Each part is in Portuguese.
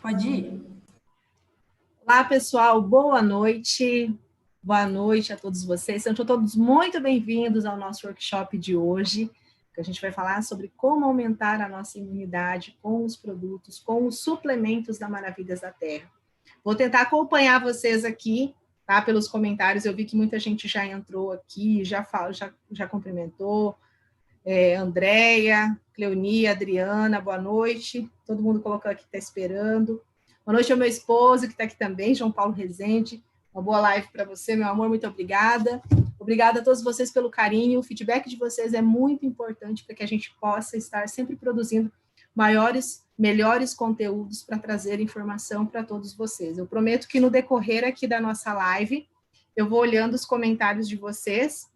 Pode ir. Olá, pessoal, boa noite. Boa noite a todos vocês. Sejam todos muito bem-vindos ao nosso workshop de hoje, que a gente vai falar sobre como aumentar a nossa imunidade com os produtos, com os suplementos da Maravilhas da Terra. Vou tentar acompanhar vocês aqui, tá? Pelos comentários. Eu vi que muita gente já entrou aqui, já cumprimentou. Andréia, Cleonia, Adriana, boa noite. Todo mundo colocou aqui que está esperando. Boa noite ao meu esposo, que está aqui também, João Paulo Rezende. Uma boa live para você, meu amor, muito obrigada. Obrigada a todos vocês pelo carinho. O feedback de vocês é muito importante para que a gente possa estar sempre produzindo melhores conteúdos para trazer informação para todos vocês. Eu prometo que no decorrer aqui da nossa live, eu vou olhando os comentários de vocês.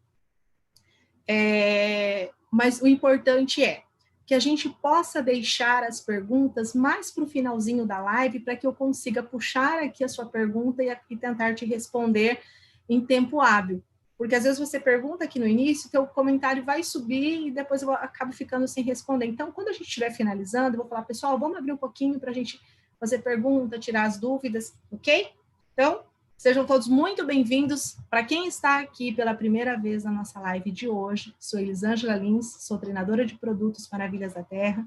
Mas o importante é que a gente possa deixar as perguntas mais para o finalzinho da live, para que eu consiga puxar aqui a sua pergunta e tentar te responder em tempo hábil. Porque às vezes você pergunta aqui no início, teu comentário vai subir e depois eu acabo ficando sem responder. Então, quando a gente estiver finalizando, eu vou falar, pessoal, vamos abrir um pouquinho para a gente fazer pergunta, tirar as dúvidas, ok? Então, sejam todos muito bem-vindos. Para quem está aqui pela primeira vez na nossa live de hoje, sou Elisângela Lins, sou treinadora de produtos Maravilhas da Terra,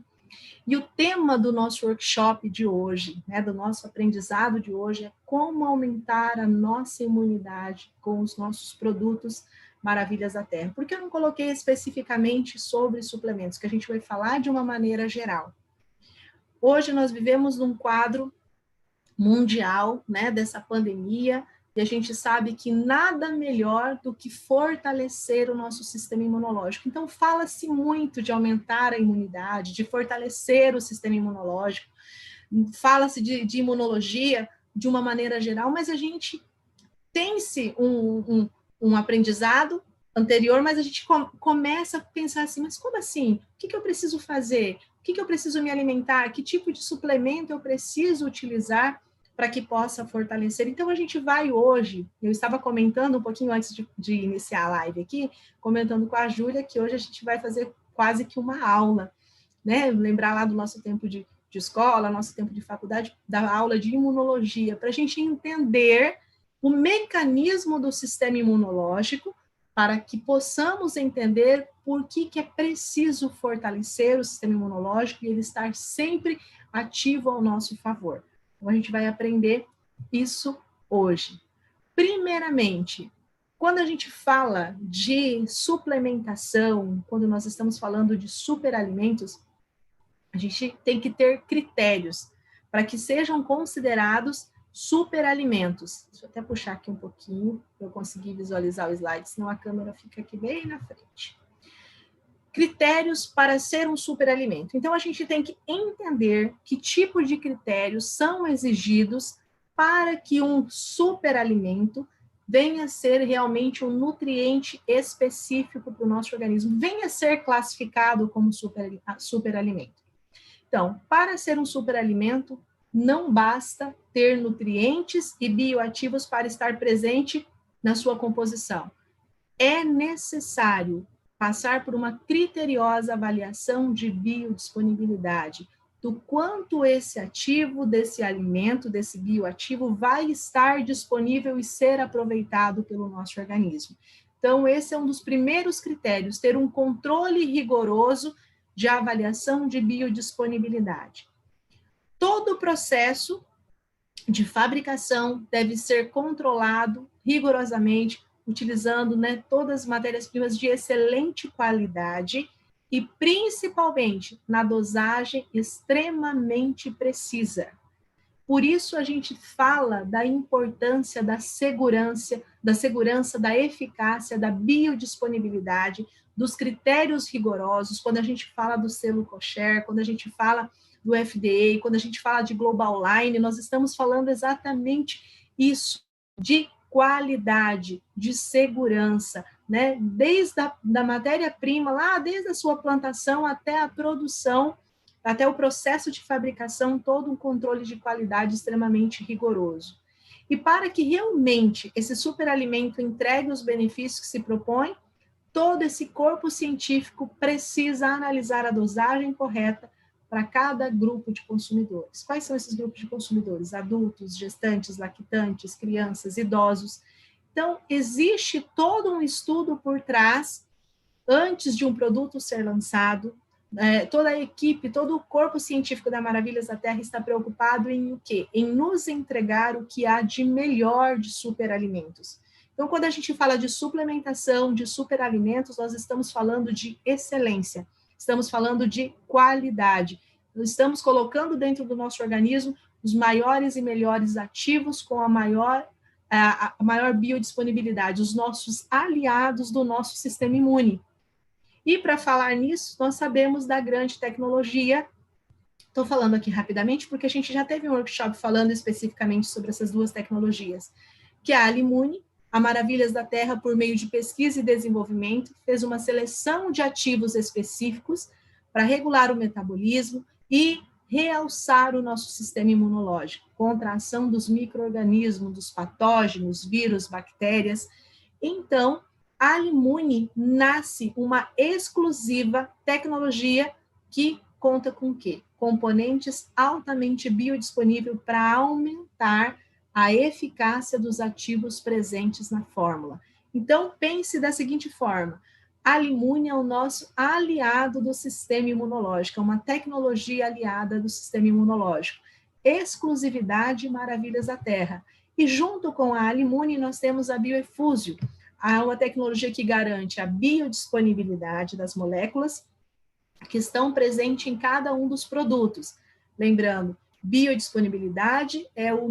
e o tema do nosso workshop de hoje, do nosso aprendizado de hoje, é como aumentar a nossa imunidade com os nossos produtos Maravilhas da Terra. Por que eu não coloquei especificamente sobre suplementos, que a gente vai falar de uma maneira geral? Hoje nós vivemos num quadro mundial, dessa pandemia, e a gente sabe que nada melhor do que fortalecer o nosso sistema imunológico. Então, fala-se muito de aumentar a imunidade, de fortalecer o sistema imunológico, fala-se de imunologia de uma maneira geral, mas a gente tem-se um aprendizado anterior, mas a gente começa a pensar assim, mas como assim? O que eu preciso fazer? O que eu preciso me alimentar? Que tipo de suplemento eu preciso utilizar para que possa fortalecer? Então, a gente vai hoje, eu estava comentando um pouquinho antes de iniciar a live aqui, comentando com a Júlia, que hoje a gente vai fazer quase que uma aula, lembrar lá do nosso tempo de escola, nosso tempo de faculdade, da aula de imunologia, para a gente entender o mecanismo do sistema imunológico, para que possamos entender por que é preciso fortalecer o sistema imunológico e ele estar sempre ativo ao nosso favor. Então, a gente vai aprender isso hoje. Primeiramente, quando a gente fala de suplementação, quando nós estamos falando de superalimentos, a gente tem que ter critérios para que sejam considerados superalimentos. Deixa eu até puxar aqui um pouquinho para eu conseguir visualizar o slide, senão a câmera fica aqui bem na frente. Critérios para ser um superalimento. Então, a gente tem que entender que tipo de critérios são exigidos para que um superalimento venha a ser realmente um nutriente específico para o nosso organismo, venha a ser classificado como superalimento. Então, para ser um superalimento, não basta ter nutrientes e bioativos para estar presente na sua composição. É necessário passar por uma criteriosa avaliação de biodisponibilidade, do quanto esse ativo, desse alimento, desse bioativo, vai estar disponível e ser aproveitado pelo nosso organismo. Então, esse é um dos primeiros critérios, ter um controle rigoroso de avaliação de biodisponibilidade. Todo o processo de fabricação deve ser controlado rigorosamente, utilizando todas as matérias-primas de excelente qualidade e, principalmente, na dosagem extremamente precisa. Por isso, a gente fala da importância da segurança, da eficácia, da biodisponibilidade, dos critérios rigorosos, quando a gente fala do selo kosher, quando a gente fala do FDA, quando a gente fala de Global Line, nós estamos falando exatamente isso, de qualidade, de segurança, desde a matéria-prima, lá desde a sua plantação até a produção, até o processo de fabricação, todo um controle de qualidade extremamente rigoroso. E para que realmente esse superalimento entregue os benefícios que se propõe, todo esse corpo científico precisa analisar a dosagem correta para cada grupo de consumidores. Quais são esses grupos de consumidores? Adultos, gestantes, lactantes, crianças, idosos. Então, existe todo um estudo por trás, antes de um produto ser lançado. Toda a equipe, todo o corpo científico da Maravilhas da Terra está preocupado em o quê? Em nos entregar o que há de melhor de superalimentos. Então, quando a gente fala de suplementação, de superalimentos, nós estamos falando de excelência, estamos falando de qualidade. Nós estamos colocando dentro do nosso organismo os maiores e melhores ativos com a maior biodisponibilidade, os nossos aliados do nosso sistema imune. E para falar nisso, nós sabemos da grande tecnologia. Estou falando aqui rapidamente porque a gente já teve um workshop falando especificamente sobre essas duas tecnologias, que é a Alimune, a Maravilhas da Terra, por meio de pesquisa e desenvolvimento, fez uma seleção de ativos específicos para regular o metabolismo e realçar o nosso sistema imunológico contra a ação dos micro-organismos, dos patógenos, vírus, bactérias. Então, a Alimune nasce uma exclusiva tecnologia que conta com o quê? Componentes altamente biodisponíveis para aumentar a eficácia dos ativos presentes na fórmula. Então, pense da seguinte forma: a Alimune é o nosso aliado do sistema imunológico, é uma tecnologia aliada do sistema imunológico. Exclusividade Maravilhas da Terra. E junto com a Alimune, nós temos a Bioefúsio, uma tecnologia que garante a biodisponibilidade das moléculas que estão presentes em cada um dos produtos. Lembrando, biodisponibilidade é o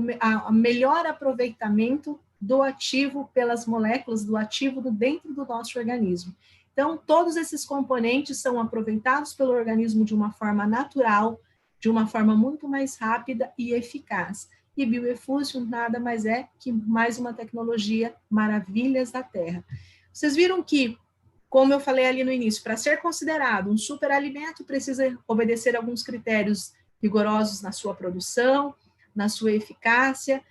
melhor aproveitamento do ativo pelas moléculas do ativo dentro do nosso organismo. Então, todos esses componentes são aproveitados pelo organismo de uma forma natural, de uma forma muito mais rápida e eficaz. E Bioefúsio nada mais é que mais uma tecnologia Maravilhas da Terra. Vocês viram que, como eu falei ali no início, para ser considerado um superalimento, precisa obedecer alguns critérios rigorosos na sua produção, na sua eficácia,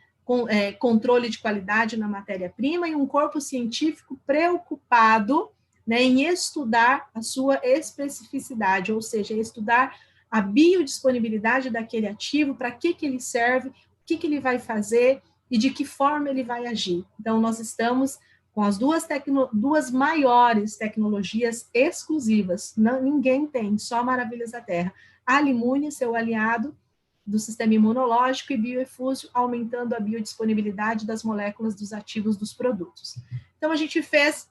controle de qualidade na matéria-prima e um corpo científico preocupado, né, em estudar a sua especificidade, ou seja, estudar a biodisponibilidade daquele ativo, para que ele serve, o que ele vai fazer e de que forma ele vai agir. Então, nós estamos com as duas maiores tecnologias exclusivas. Ninguém tem, só Maravilhas da Terra. A Alimune, seu aliado do sistema imunológico, e Bioefúsio, aumentando a biodisponibilidade das moléculas dos ativos dos produtos. Então, a gente fez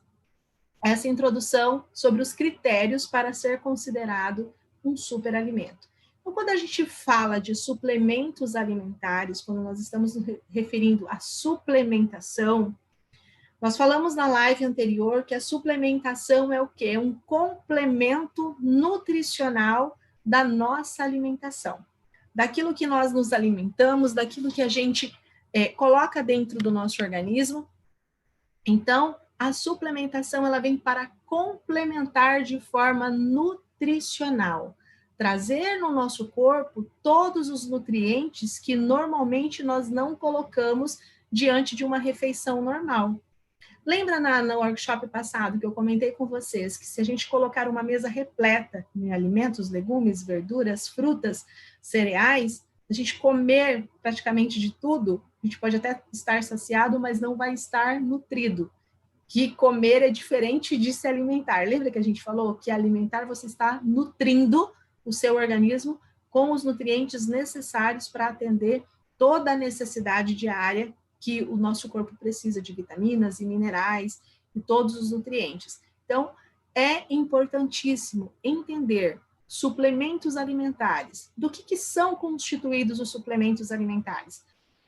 essa introdução sobre os critérios para ser considerado um superalimento. Então, quando a gente fala de suplementos alimentares, quando nós estamos referindo à suplementação, nós falamos na live anterior que a suplementação é o quê? É um complemento nutricional da nossa alimentação. Daquilo que nós nos alimentamos, daquilo que a gente coloca dentro do nosso organismo. Então, a suplementação ela vem para complementar de forma nutricional, trazer no nosso corpo todos os nutrientes que normalmente nós não colocamos diante de uma refeição normal. Lembra no workshop passado que eu comentei com vocês que se a gente colocar uma mesa repleta de alimentos, legumes, verduras, frutas, cereais, a gente comer praticamente de tudo, a gente pode até estar saciado, mas não vai estar nutrido. Que comer é diferente de se alimentar. Lembra que a gente falou que alimentar você está nutrindo o seu organismo com os nutrientes necessários para atender toda a necessidade diária que o nosso corpo precisa de vitaminas e minerais e todos os nutrientes. Então, é importantíssimo entender suplementos alimentares. Do que são constituídos os suplementos alimentares?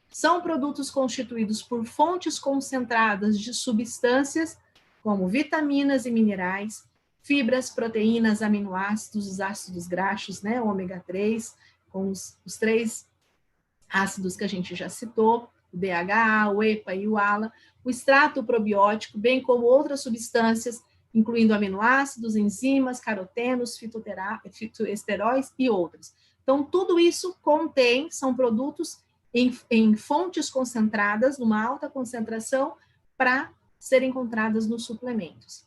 São produtos constituídos por fontes concentradas de substâncias como vitaminas e minerais, fibras, proteínas, aminoácidos, os ácidos graxos, né, ômega 3, com os 3 ácidos que a gente já citou, o DHA, o EPA e o ALA, o extrato probiótico, bem como outras substâncias, incluindo aminoácidos, enzimas, carotenos, fitoesteróis e outros. Então, tudo isso são produtos em fontes concentradas, numa alta concentração, para serem encontradas nos suplementos.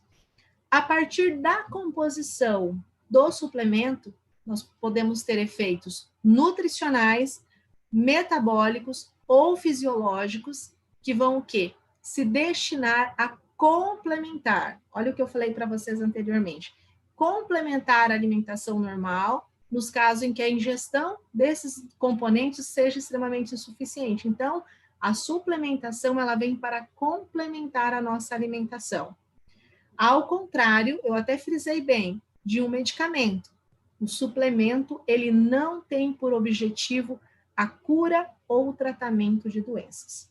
A partir da composição do suplemento, nós podemos ter efeitos nutricionais, metabólicos ou fisiológicos que vão o quê? Se destinar a complementar. Olha o que eu falei para vocês anteriormente. Complementar a alimentação normal, nos casos em que a ingestão desses componentes seja extremamente insuficiente. Então, a suplementação, ela vem para complementar a nossa alimentação. Ao contrário, eu até frisei bem, de um medicamento. O suplemento, ele não tem por objetivo a cura ou o tratamento de doenças.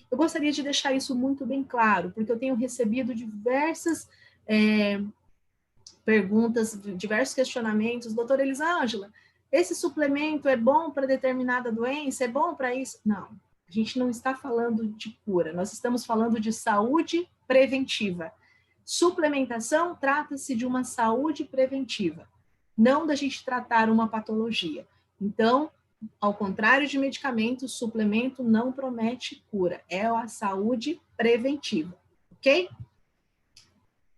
Eu gostaria de deixar isso muito bem claro, porque eu tenho recebido diversas perguntas, diversos questionamentos. Doutora Elisângela, esse suplemento é bom para determinada doença? É bom para isso? Não, a gente não está falando de cura, nós estamos falando de saúde preventiva. Suplementação trata-se de uma saúde preventiva, não da gente tratar uma patologia. Então, ao contrário de medicamentos, suplemento não promete cura, é a saúde preventiva, ok?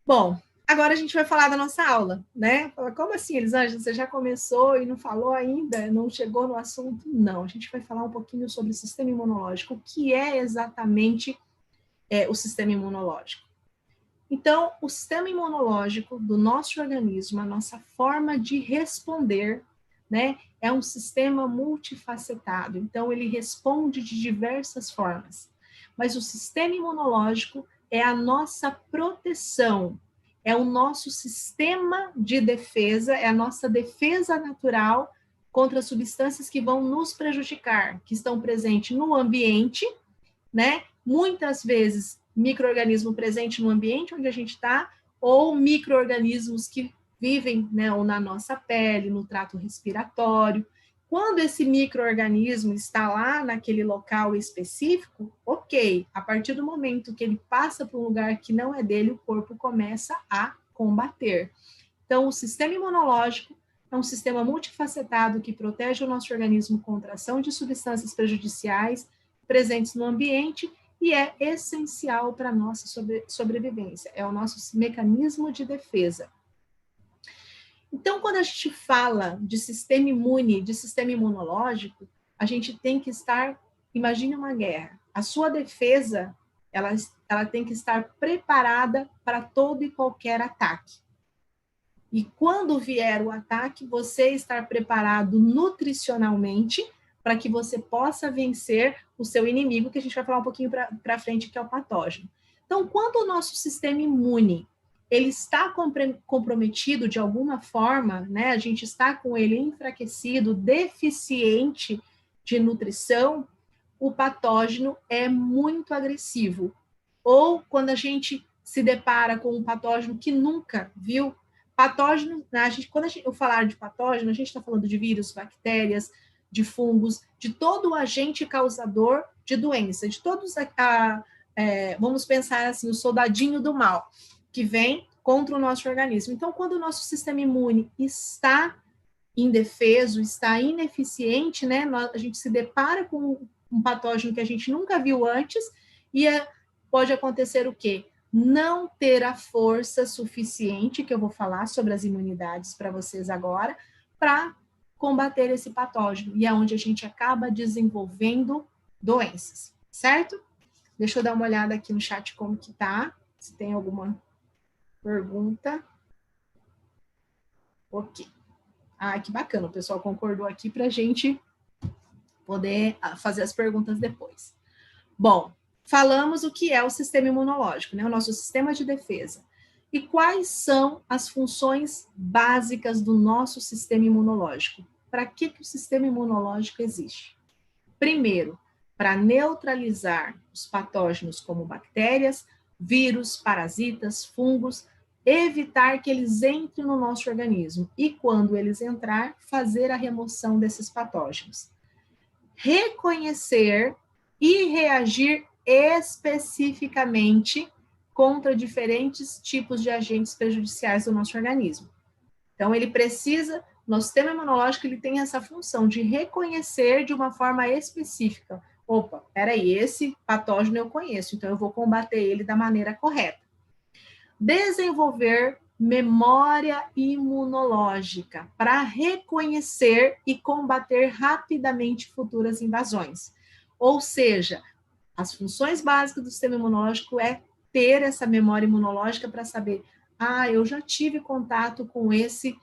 Bom, agora a gente vai falar da nossa aula, né? Como assim, Elisângela, você já começou e não falou ainda, não chegou no assunto? Não, a gente vai falar um pouquinho sobre o sistema imunológico, o que é exatamente o sistema imunológico. Então, o sistema imunológico do nosso organismo, a nossa forma de responder, né, é um sistema multifacetado. Então, ele responde de diversas formas. Mas o sistema imunológico é a nossa proteção, é o nosso sistema de defesa, é a nossa defesa natural contra substâncias que vão nos prejudicar, que estão presentes no ambiente, né? Muitas vezes micro-organismo presente no ambiente onde a gente está, ou micro-organismos que vivem, né, ou na nossa pele, no trato respiratório. Quando esse micro-organismo está lá naquele local específico, ok, a partir do momento que ele passa para um lugar que não é dele, o corpo começa a combater. Então, o sistema imunológico é um sistema multifacetado que protege o nosso organismo contra a ação de substâncias prejudiciais presentes no ambiente e é essencial para a nossa sobrevivência, é o nosso mecanismo de defesa. Então, quando a gente fala de sistema imune, de sistema imunológico, a gente tem que estar, imagine uma guerra, a sua defesa, ela tem que estar preparada para todo e qualquer ataque. E quando vier o ataque, você estar preparado nutricionalmente para que você possa vencer o seu inimigo, que a gente vai falar um pouquinho para frente, que é o patógeno. Então, quando o nosso sistema imune ele está comprometido de alguma forma, né? A gente está com ele enfraquecido, deficiente de nutrição, o patógeno é muito agressivo. Ou quando a gente se depara com um patógeno que nunca viu, patógeno, quando eu falar de patógeno, a gente está falando de vírus, bactérias, de fungos, de todo o agente causador de doença, de todos, vamos pensar assim, o soldadinho do mal, que vem contra o nosso organismo. Então, quando o nosso sistema imune está indefeso, está ineficiente, né, a gente se depara com um patógeno que a gente nunca viu antes, e pode acontecer o quê? Não ter a força suficiente, que eu vou falar sobre as imunidades para vocês agora, para combater esse patógeno, e é onde a gente acaba desenvolvendo doenças, certo? Deixa eu dar uma olhada aqui no chat como que tá, se tem alguma pergunta. Ok. Ah, que bacana, o pessoal concordou aqui para a gente poder fazer as perguntas depois. Bom, falamos o que é o sistema imunológico, né? O nosso sistema de defesa. E quais são as funções básicas do nosso sistema imunológico? Para que o sistema imunológico existe? Primeiro, para neutralizar os patógenos como bactérias, vírus, parasitas, fungos, evitar que eles entrem no nosso organismo e, quando eles entrar, fazer a remoção desses patógenos. Reconhecer e reagir especificamente contra diferentes tipos de agentes prejudiciais do nosso organismo. Então, ele precisa, nosso sistema imunológico, ele tem essa função de reconhecer de uma forma específica. Opa, peraí, esse patógeno eu conheço, então eu vou combater ele da maneira correta. Desenvolver memória imunológica, para reconhecer e combater rapidamente futuras invasões. Ou seja, as funções básicas do sistema imunológico é ter essa memória imunológica para saber, eu já tive contato com esse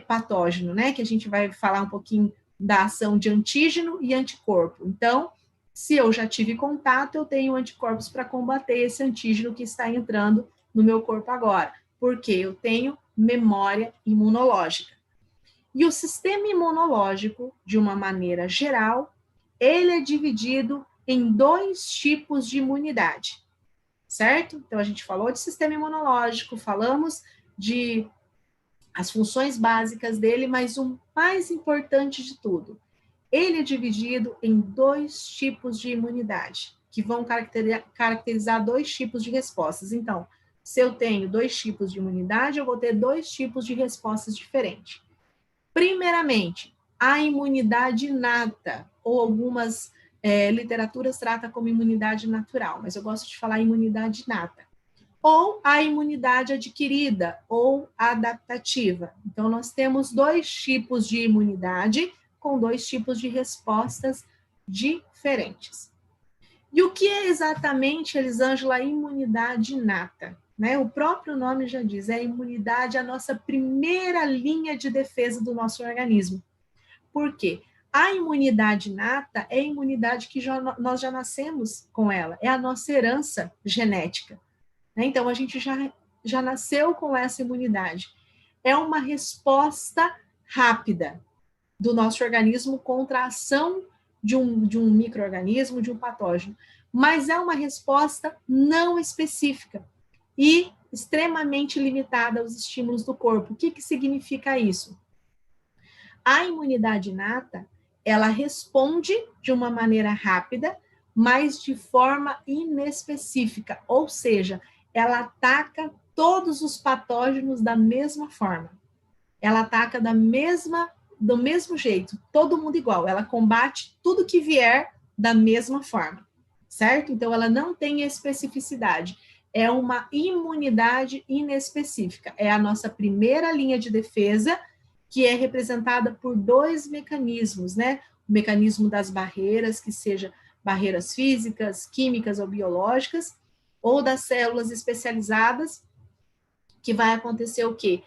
patógeno, né? Que a gente vai falar um pouquinho da ação de antígeno e anticorpo. Então, se eu já tive contato, eu tenho anticorpos para combater esse antígeno que está entrando no meu corpo agora, porque eu tenho memória imunológica. E o sistema imunológico, de uma maneira geral, ele é dividido em 2 tipos de imunidade, certo? Então, a gente falou de sistema imunológico, falamos de as funções básicas dele, mas o mais importante de tudo, ele é dividido em 2 tipos de imunidade, que vão caracterizar 2 tipos de respostas. Então, se eu tenho 2 tipos de imunidade, eu vou ter 2 tipos de respostas diferentes. Primeiramente, a imunidade inata, ou algumas literaturas tratam como imunidade natural, mas eu gosto de falar imunidade inata. Ou a imunidade adquirida, ou adaptativa. Então, nós temos 2 tipos de imunidade, com 2 tipos de respostas diferentes. E o que é exatamente, Elisângela, a imunidade inata? Né? O próprio nome já diz, a imunidade é a nossa primeira linha de defesa do nosso organismo. Por quê? A imunidade inata é a imunidade que nós já nascemos com ela, é a nossa herança genética. Né? Então, a gente já nasceu com essa imunidade. É uma resposta rápida do nosso organismo contra a ação de um micro-organismo, de um patógeno. Mas é uma resposta não específica e extremamente limitada aos estímulos do corpo. O que significa isso? A imunidade inata, ela responde de uma maneira rápida, mas de forma inespecífica, ou seja, ela ataca todos os patógenos da mesma forma. Ela ataca do mesmo jeito, todo mundo igual. Ela combate tudo que vier da mesma forma, certo? Então, ela não tem especificidade. É uma imunidade inespecífica. É a nossa primeira linha de defesa, que é representada por 2 mecanismos, né? O mecanismo das barreiras, que seja barreiras físicas, químicas ou biológicas, ou das células especializadas, que vai acontecer o quê?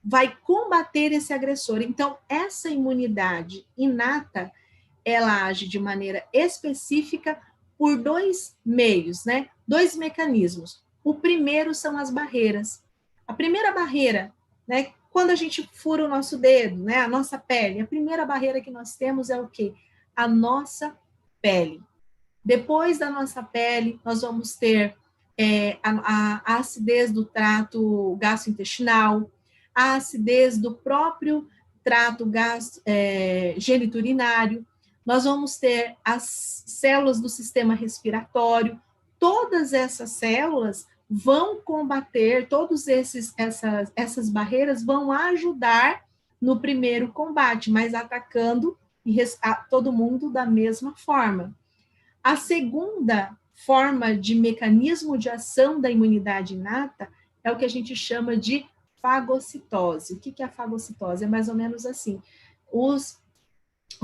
Vai combater esse agressor. Então, essa imunidade inata, ela age de maneira específica por 2 meios, né? 2 mecanismos. O primeiro são as barreiras. A primeira barreira, né? Quando a gente fura o nosso dedo, né? A nossa pele, a primeira barreira que nós temos é o quê? A nossa pele. Depois da nossa pele, nós vamos ter a acidez do trato gastrointestinal, a acidez do próprio trato geniturinário, nós vamos ter as células do sistema respiratório, todas essas células vão combater, essas barreiras vão ajudar no primeiro combate, mas atacando todo mundo da mesma forma. A segunda forma de mecanismo de ação da imunidade inata é o que a gente chama de fagocitose. O que é a fagocitose? É mais ou menos assim. Os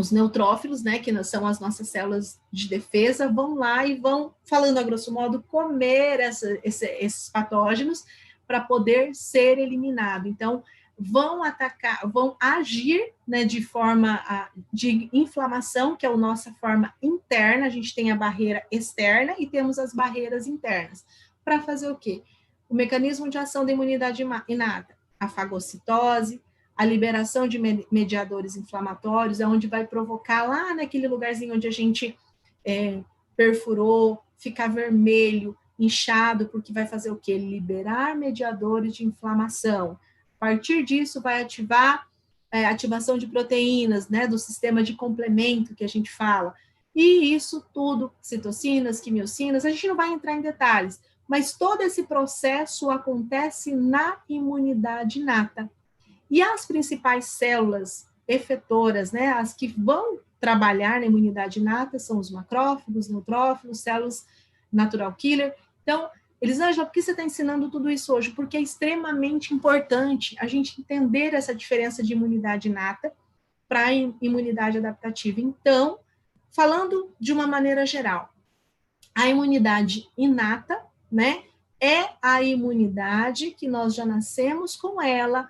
neutrófilos, né, que são as nossas células de defesa, vão lá e vão, falando a grosso modo, comer esses patógenos para poder ser eliminado. Então, vão atacar, vão agir, né, de forma de inflamação, que é a nossa forma interna. A gente tem a barreira externa e temos as barreiras internas. Para fazer o quê? O mecanismo de ação da imunidade inata, a fagocitose, a liberação de mediadores inflamatórios, é onde vai provocar lá naquele lugarzinho onde a gente perfurou, ficar vermelho, inchado, porque vai fazer o quê? Liberar mediadores de inflamação. A partir disso, vai ativar a ativação de proteínas, né, do sistema de complemento que a gente fala. E isso tudo, citocinas, quimiocinas, a gente não vai entrar em detalhes, mas todo esse processo acontece na imunidade inata. E as principais células efetoras, né, as que vão trabalhar na imunidade inata, são os macrófagos, neutrófilos, células natural killer. Então, Elisângela, por que você está ensinando tudo isso hoje? Porque é extremamente importante a gente entender essa diferença de imunidade inata para a imunidade adaptativa. Então, falando de uma maneira geral, a imunidade inata, né, é a imunidade que nós já nascemos com ela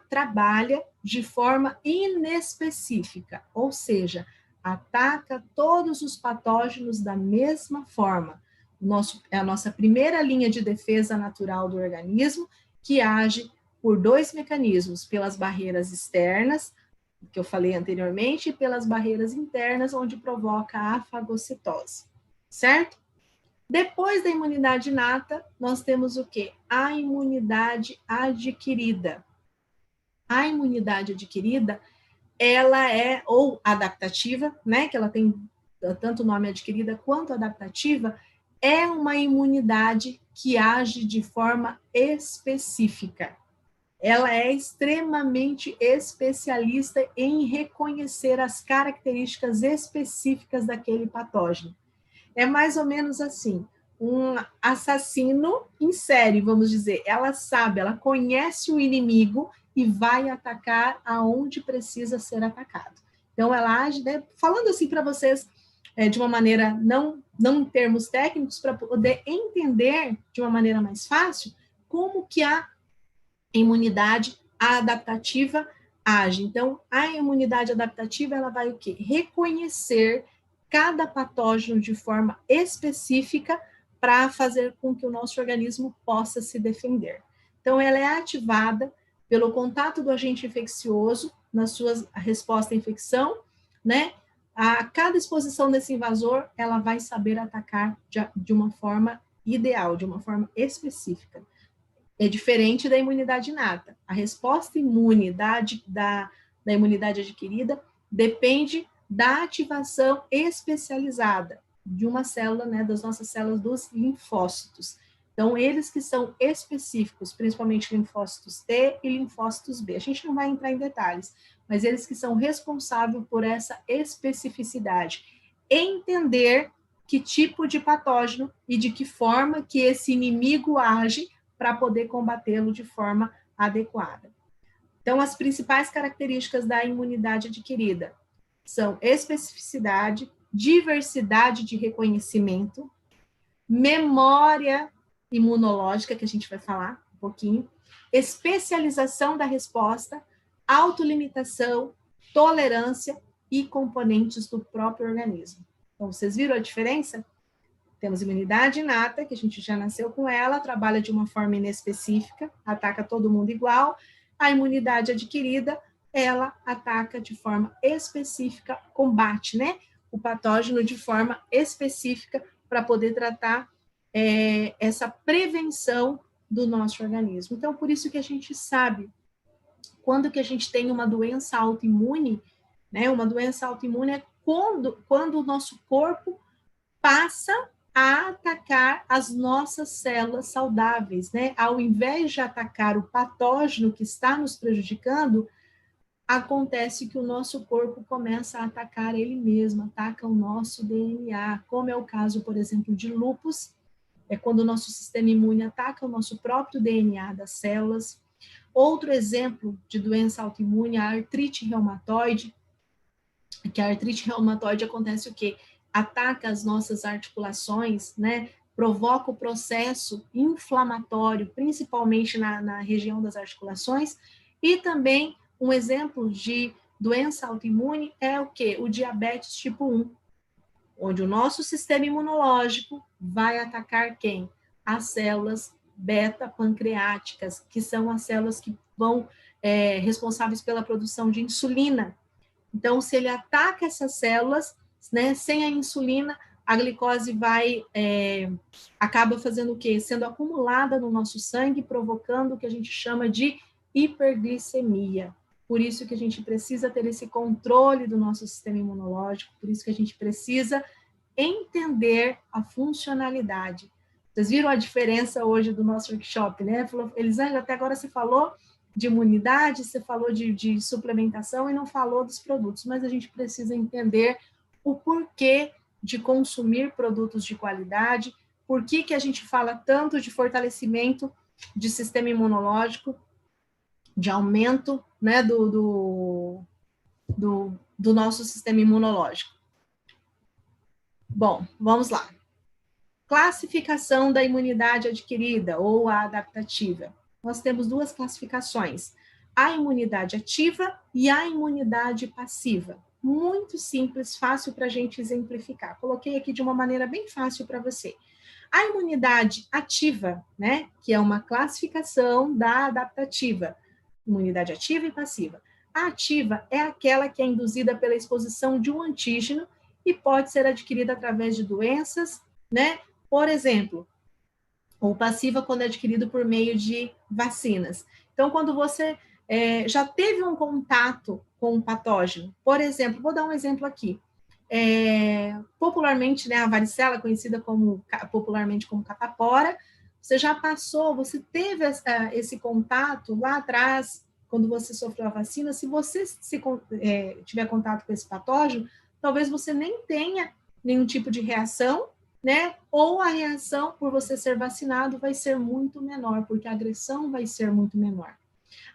trabalha de forma inespecífica, ou seja, ataca todos os patógenos da mesma forma. É a nossa primeira linha de defesa natural do organismo, que age por dois mecanismos, pelas barreiras externas, que eu falei anteriormente, e pelas barreiras internas, onde provoca a fagocitose, certo? Depois da imunidade inata, nós temos o quê? A imunidade adquirida. A imunidade adquirida, ela é, ou adaptativa, né, que ela tem tanto nome adquirida quanto adaptativa, é uma imunidade que age de forma específica. Ela é extremamente especialista em reconhecer as características específicas daquele patógeno. É mais ou menos assim, um assassino em série, vamos dizer. Ela sabe, ela conhece o inimigo e vai atacar aonde precisa ser atacado. Então, ela age, né, falando assim para vocês, de uma maneira, não em termos técnicos, para poder entender de uma maneira mais fácil, como que a imunidade adaptativa age. Então, a imunidade adaptativa, ela vai o quê? Reconhecer cada patógeno de forma específica para fazer com que o nosso organismo possa se defender. Então, ela é ativada pelo contato do agente infeccioso na sua resposta à infecção, né? A cada exposição desse invasor, ela vai saber atacar de uma forma ideal, de uma forma específica. É diferente da imunidade inata. A resposta imune da imunidade adquirida depende da ativação especializada de uma célula, né, das nossas células dos linfócitos. Então, eles que são específicos, principalmente linfócitos T e linfócitos B. A gente não vai entrar em detalhes, mas eles que são responsáveis por essa especificidade. Entender que tipo de patógeno e de que forma que esse inimigo age para poder combatê-lo de forma adequada. Então, as principais características da imunidade adquirida são especificidade, diversidade de reconhecimento, memória imunológica, que a gente vai falar um pouquinho, especialização da resposta, autolimitação, tolerância e componentes do próprio organismo. Então, vocês viram a diferença? Temos imunidade inata, que a gente já nasceu com ela, trabalha de uma forma inespecífica, ataca todo mundo igual. A imunidade adquirida, ela ataca de forma específica, combate, né, o patógeno de forma específica para poder tratar essa prevenção do nosso organismo. Então, por isso que a gente sabe, quando que a gente tem uma doença autoimune, né, uma doença autoimune é quando o nosso corpo passa a atacar as nossas células saudáveis, né? Ao invés de atacar o patógeno que está nos prejudicando, acontece que o nosso corpo começa a atacar ele mesmo, ataca o nosso DNA, como é o caso, por exemplo, de lúpus, é quando o nosso sistema imune ataca o nosso próprio DNA das células. Outro exemplo de doença autoimune é a artrite reumatoide, que a artrite reumatoide acontece o quê? Ataca as nossas articulações, né? Provoca o processo inflamatório, principalmente na região das articulações, e também um exemplo de doença autoimune é o quê? O diabetes tipo 1, onde o nosso sistema imunológico vai atacar quem? As células beta-pancreáticas, que são as células que vão responsáveis pela produção de insulina. Então, se ele ataca essas células, né, sem a insulina, a glicose acaba fazendo o quê? Sendo acumulada no nosso sangue, provocando o que a gente chama de hiperglicemia. Por isso que a gente precisa ter esse controle do nosso sistema imunológico, por isso que a gente precisa entender a funcionalidade. Vocês viram a diferença hoje do nosso workshop, né? Elisângela, até agora você falou de imunidade, você falou de suplementação e não falou dos produtos, mas a gente precisa entender o porquê de consumir produtos de qualidade, por que que a gente fala tanto de fortalecimento de sistema imunológico, de aumento, né, do nosso sistema imunológico. Bom, vamos lá. Classificação da imunidade adquirida ou a adaptativa. Nós temos duas classificações, a imunidade ativa e a imunidade passiva. Muito simples, fácil para a gente exemplificar. Coloquei aqui de uma maneira bem fácil para você. A imunidade ativa, né, que é uma classificação da adaptativa, imunidade ativa e passiva. A ativa é aquela que é induzida pela exposição de um antígeno e pode ser adquirida através de doenças, né? Por exemplo, ou passiva quando é adquirido por meio de vacinas. Então, quando você já teve um contato com um patógeno, por exemplo, vou dar um exemplo aqui. Popularmente, né, a varicela, conhecida popularmente como catapora, você já passou, você teve esse contato lá atrás, quando você sofreu a vacina. Se você tiver contato com esse patógeno, talvez você nem tenha nenhum tipo de reação, né? Ou a reação por você ser vacinado vai ser muito menor, porque a agressão vai ser muito menor.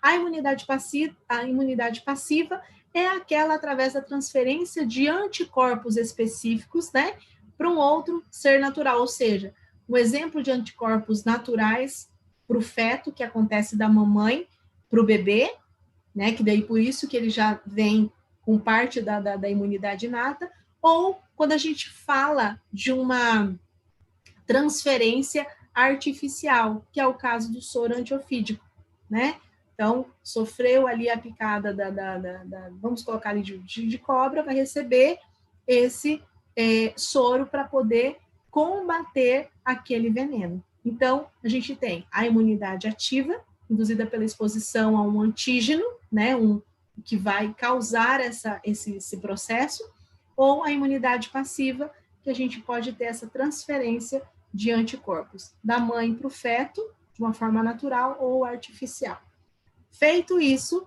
A imunidade passiva é aquela através da transferência de anticorpos específicos, né, para um outro ser natural, ou seja, um exemplo de anticorpos naturais para o feto, que acontece da mamãe para o bebê, né, que daí por isso que ele já vem com parte da imunidade inata, ou quando a gente fala de uma transferência artificial, que é o caso do soro antiofídico, né? Então, sofreu ali a picada vamos colocar ali de cobra, vai receber esse soro para poder combater aquele veneno. Então, a gente tem a imunidade ativa, induzida pela exposição a um antígeno, né, que vai causar esse processo, ou a imunidade passiva, que a gente pode ter essa transferência de anticorpos da mãe para o feto, de uma forma natural ou artificial. Feito isso,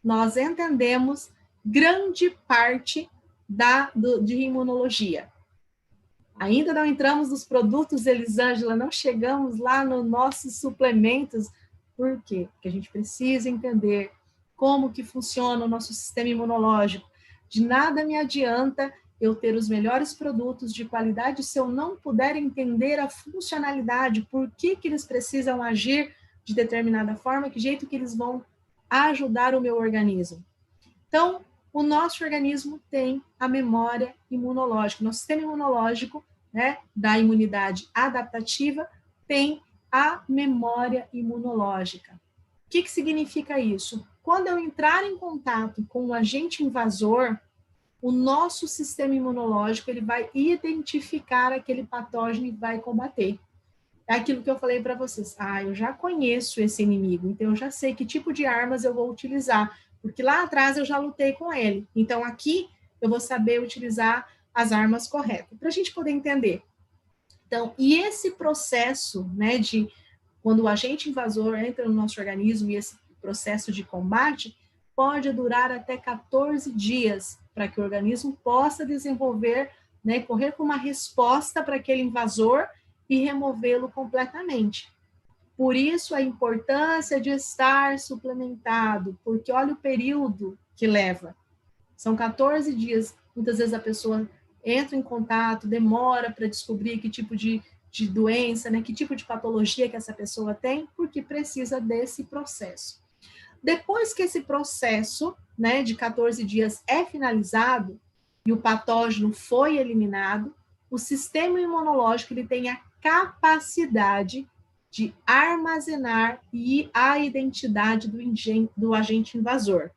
nós entendemos grande parte de imunologia. Ainda não entramos nos produtos, Elisângela, não chegamos lá nos nossos suplementos. Por quê? Porque a gente precisa entender como que funciona o nosso sistema imunológico. De nada me adianta eu ter os melhores produtos de qualidade se eu não puder entender a funcionalidade, por que eles precisam agir de determinada forma, que jeito que eles vão ajudar o meu organismo. Então, o nosso organismo tem a memória imunológica, nosso sistema imunológico, né, da imunidade adaptativa, tem a memória imunológica. O que significa isso? Quando eu entrar em contato com um agente invasor, o nosso sistema imunológico ele vai identificar aquele patógeno e vai combater. É aquilo que eu falei para vocês. Eu já conheço esse inimigo, então eu já sei que tipo de armas eu vou utilizar, porque lá atrás eu já lutei com ele. Então aqui eu vou saber utilizar as armas corretas, para a gente poder entender. Então, e esse processo, né, de quando o agente invasor entra no nosso organismo e esse processo de combate pode durar até 14 dias para que o organismo possa desenvolver, né, correr com uma resposta para aquele invasor e removê-lo completamente. Por isso a importância de estar suplementado, porque olha o período que leva. São 14 dias. Muitas vezes a pessoa entra em contato, demora para descobrir que tipo de doença, né, que tipo de patologia que essa pessoa tem, porque precisa desse processo. Depois que esse processo, né, de 14 dias é finalizado e o patógeno foi eliminado, o sistema imunológico ele tem a capacidade de armazenar a identidade do agente invasor,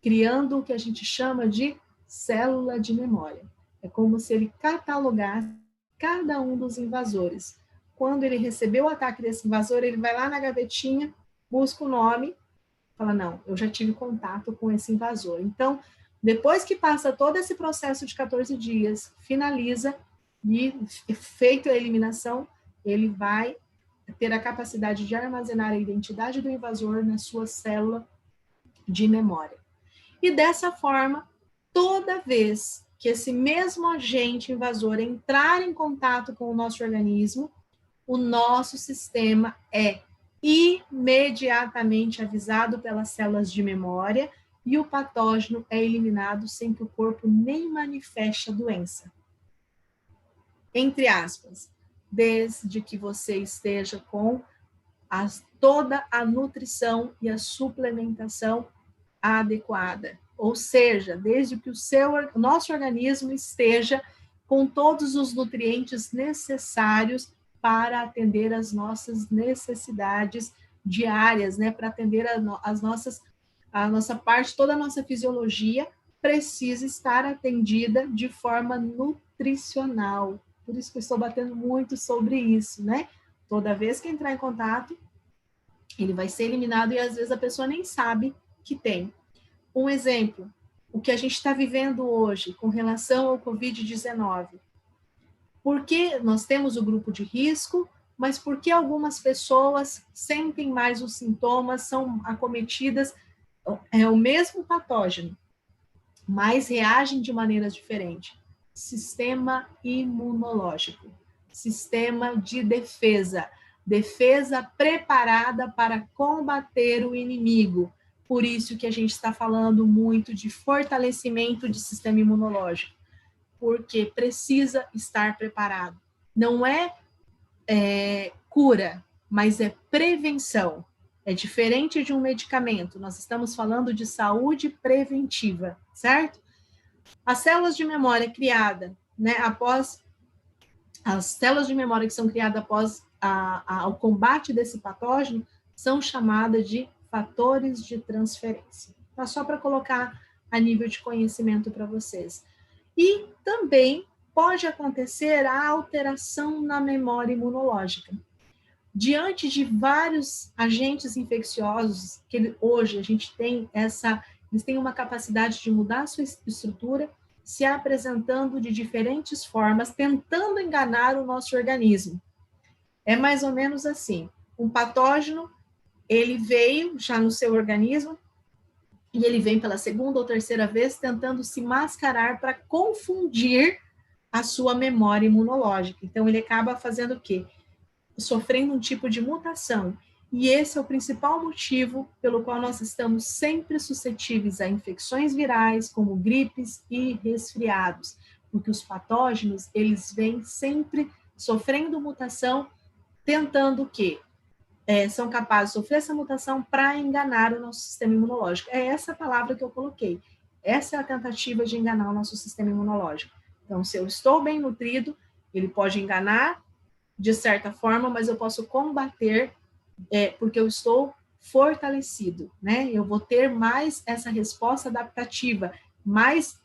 criando o que a gente chama de célula de memória. É como se ele catalogasse cada um dos invasores. Quando ele recebeu o ataque desse invasor, ele vai lá na gavetinha, busca o nome, fala, não, eu já tive contato com esse invasor. Então, depois que passa todo esse processo de 14 dias, finaliza e feita a eliminação, ele vai ter a capacidade de armazenar a identidade do invasor na sua célula de memória. E dessa forma, toda vez que esse mesmo agente invasor entrar em contato com o nosso organismo, o nosso sistema é imediatamente avisado pelas células de memória e o patógeno é eliminado sem que o corpo nem manifeste a doença. Entre aspas, desde que você esteja com toda a nutrição e a suplementação adequada. Ou seja, desde que o nosso organismo esteja com todos os nutrientes necessários para atender as nossas necessidades diárias, né? Para atender a nossa parte, toda a nossa fisiologia precisa estar atendida de forma nutricional. Por isso que eu estou batendo muito sobre isso, né? Toda vez que entrar em contato, ele vai ser eliminado e às vezes a pessoa nem sabe que tem. Um exemplo, o que a gente está vivendo hoje com relação ao Covid-19. Porque nós temos o grupo de risco, mas por que algumas pessoas sentem mais os sintomas, são acometidas, é o mesmo patógeno, mas reagem de maneiras diferentes? Sistema imunológico, sistema de defesa, defesa preparada para combater o inimigo. Por isso que a gente está falando muito de fortalecimento de sistema imunológico, porque precisa estar preparado. Não é cura, mas é prevenção. É diferente de um medicamento. Nós estamos falando de saúde preventiva, certo? As células de memória criadas, né, após as células de memória que são criadas após o combate desse patógeno são chamadas de fatores de transferência. Tá? Só para colocar a nível de conhecimento para vocês. E também pode acontecer a alteração na memória imunológica. Diante de vários agentes infecciosos, que hoje a gente tem eles têm uma capacidade de mudar a sua estrutura, se apresentando de diferentes formas, tentando enganar o nosso organismo. É mais ou menos assim, um patógeno, ele veio já no seu organismo, e ele vem pela segunda ou terceira vez tentando se mascarar para confundir a sua memória imunológica. Então, ele acaba fazendo o quê? Sofrendo um tipo de mutação. E esse é o principal motivo pelo qual nós estamos sempre suscetíveis a infecções virais, como gripes e resfriados, porque os patógenos, eles vêm sempre sofrendo mutação, tentando o quê? São capazes de sofrer essa mutação para enganar o nosso sistema imunológico. É essa palavra que eu coloquei. Essa é a tentativa de enganar o nosso sistema imunológico. Então, se eu estou bem nutrido, ele pode enganar de certa forma, mas eu posso combater porque eu estou fortalecido, né? Eu vou ter mais essa resposta adaptativa, mais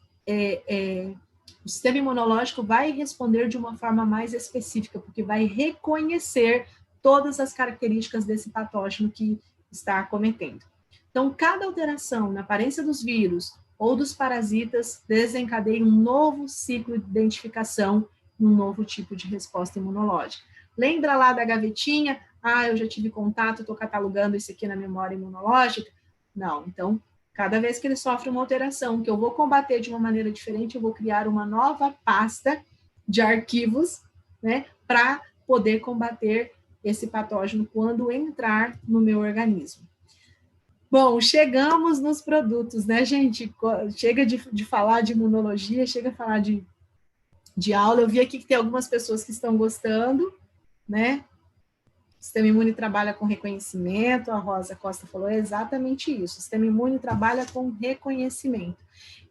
o sistema imunológico vai responder de uma forma mais específica, porque vai reconhecer todas as características desse patógeno que está acometendo. Então, cada alteração na aparência dos vírus ou dos parasitas desencadeia um novo ciclo de identificação, um novo tipo de resposta imunológica. Lembra lá da gavetinha? Eu já tive contato, estou catalogando isso aqui na memória imunológica? Não, então, cada vez que ele sofre uma alteração que eu vou combater de uma maneira diferente, eu vou criar uma nova pasta de arquivos, né, para poder combater esse patógeno quando entrar no meu organismo. Bom, chegamos nos produtos, né, gente? Chega de falar de imunologia, chega a falar de aula. Eu vi aqui que tem algumas pessoas que estão gostando, né? O sistema imune trabalha com reconhecimento, a Rosa Costa falou exatamente isso. O sistema imune trabalha com reconhecimento.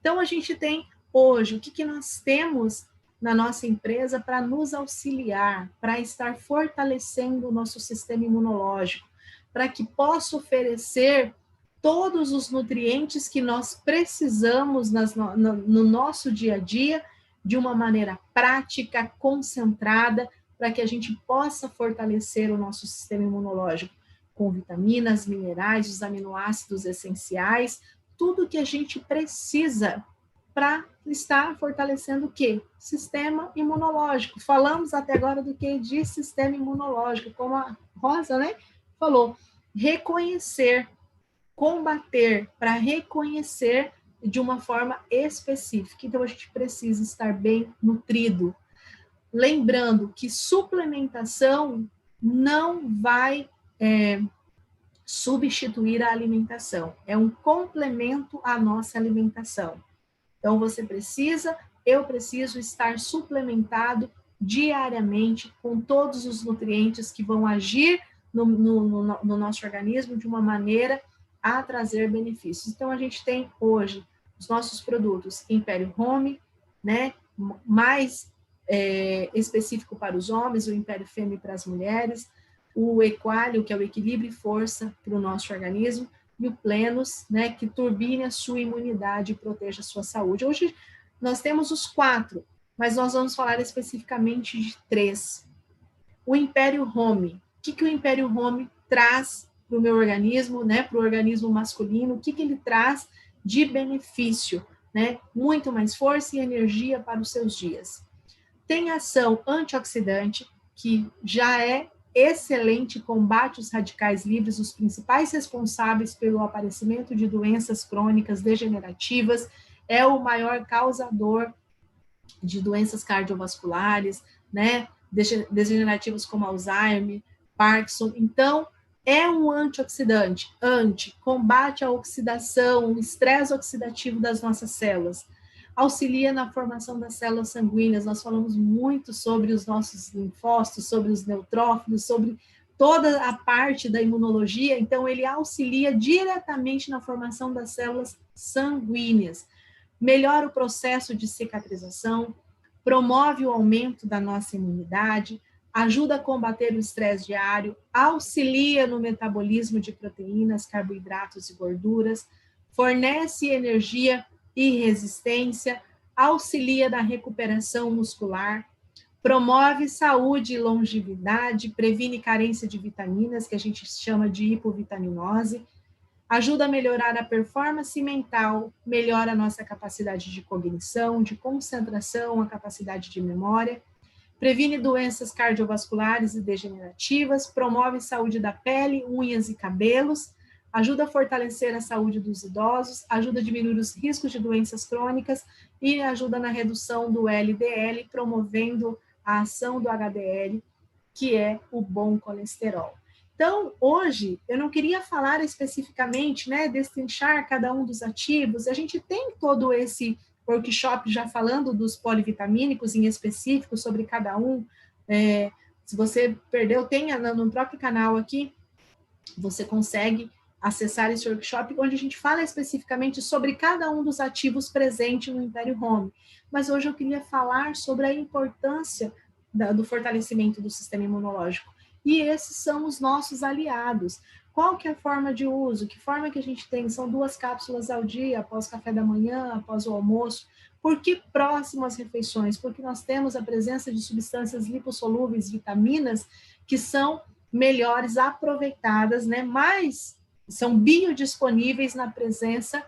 Então, a gente tem hoje, o que nós temos na nossa empresa para nos auxiliar, para estar fortalecendo o nosso sistema imunológico, para que possa oferecer todos os nutrientes que nós precisamos no nosso dia a dia, de uma maneira prática, concentrada, para que a gente possa fortalecer o nosso sistema imunológico com vitaminas, minerais, os aminoácidos essenciais, tudo que a gente precisa para estar fortalecendo o quê? Sistema imunológico. Falamos até agora do que? De sistema imunológico, como a Rosa, né, falou. Reconhecer, combater, para reconhecer de uma forma específica. Então, a gente precisa estar bem nutrido. Lembrando que suplementação não vai substituir a alimentação, é um complemento à nossa alimentação. Então, eu preciso estar suplementado diariamente com todos os nutrientes que vão agir no nosso organismo de uma maneira a trazer benefícios. Então, a gente tem hoje os nossos produtos Império Home, né, mais específico para os homens, o Império Femme para as mulheres, o Equalio, que é o equilíbrio e força para o nosso organismo, e o Plenos, né, que turbine a sua imunidade e proteja a sua saúde. Hoje nós temos os 4, mas nós vamos falar especificamente de 3. O Império Home. O que o Império Home traz para o meu organismo, né, para o organismo masculino? O que ele traz de benefício? Né? Muito mais força e energia para os seus dias. Tem ação antioxidante, que já é excelente, combate os radicais livres, os principais responsáveis pelo aparecimento de doenças crônicas degenerativas, é o maior causador de doenças cardiovasculares, né, degenerativas como Alzheimer, Parkinson. Então, é um antioxidante, combate a oxidação, o estresse oxidativo das nossas células, auxilia na formação das células sanguíneas. Nós falamos muito sobre os nossos linfócitos, sobre os neutrófilos, sobre toda a parte da imunologia. Então, ele auxilia diretamente na formação das células sanguíneas, melhora o processo de cicatrização, promove o aumento da nossa imunidade, ajuda a combater o estresse diário, auxilia no metabolismo de proteínas, carboidratos e gorduras, fornece energia e resistência, auxilia na recuperação muscular, promove saúde e longevidade, previne carência de vitaminas, que a gente chama de hipovitaminose, ajuda a melhorar a performance mental, melhora a nossa capacidade de cognição, de concentração, a capacidade de memória, previne doenças cardiovasculares e degenerativas, promove saúde da pele, unhas e cabelos, ajuda a fortalecer a saúde dos idosos, ajuda a diminuir os riscos de doenças crônicas e ajuda na redução do LDL, promovendo a ação do HDL, que é o bom colesterol. Então, hoje, eu não queria falar especificamente, né, destrinchar cada um dos ativos. A gente tem todo esse workshop já falando dos polivitamínicos em específico, sobre cada um. Se você perdeu, tem no próprio canal aqui, você consegue acessar esse workshop, onde a gente fala especificamente sobre cada um dos ativos presentes no Império Home. Mas hoje eu queria falar sobre a importância do fortalecimento do sistema imunológico. E esses são os nossos aliados. Qual que é a forma de uso? Que forma que a gente tem? São 2 cápsulas ao dia, após o café da manhã, após o almoço. Por que próximo às refeições? Porque nós temos a presença de substâncias lipossolúveis, vitaminas, que são melhores aproveitadas, né? Mas são biodisponíveis na presença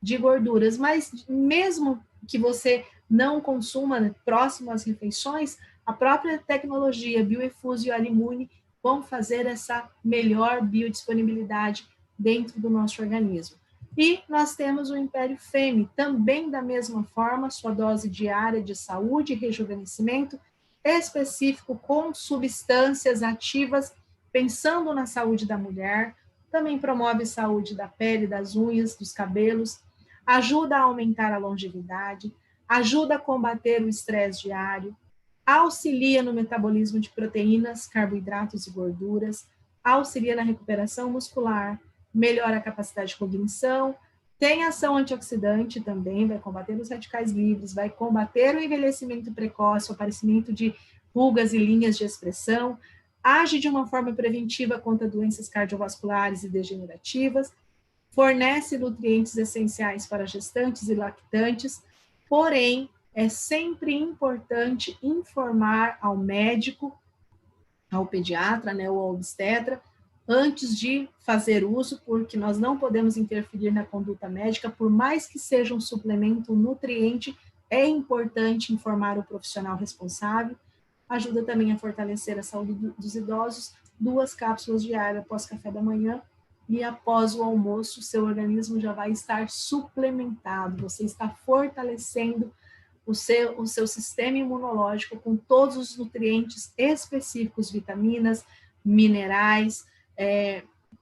de gorduras. Mas mesmo que você não consuma, né, próximo às refeições, a própria tecnologia Bioefuse e o Alimune vão fazer essa melhor biodisponibilidade dentro do nosso organismo. E nós temos o Império Femme, também da mesma forma, sua dose diária de saúde e rejuvenescimento, específico com substâncias ativas, pensando na saúde da mulher, também promove saúde da pele, das unhas, dos cabelos, ajuda a aumentar a longevidade, ajuda a combater o estresse diário, auxilia no metabolismo de proteínas, carboidratos e gorduras, auxilia na recuperação muscular, melhora a capacidade de cognição, tem ação antioxidante também, vai combater os radicais livres, vai combater o envelhecimento precoce, o aparecimento de rugas e linhas de expressão, age de uma forma preventiva contra doenças cardiovasculares e degenerativas, fornece nutrientes essenciais para gestantes e lactantes, porém, é sempre importante informar ao médico, ao pediatra, né, ou ao obstetra, antes de fazer uso, porque nós não podemos interferir na conduta médica, por mais que seja um suplemento, um nutriente, é importante informar o profissional responsável. Ajuda também a fortalecer a saúde dos idosos, 2 cápsulas diárias após café da manhã, e após o almoço, seu organismo já vai estar suplementado, você está fortalecendo o seu sistema imunológico com todos os nutrientes específicos, vitaminas, minerais,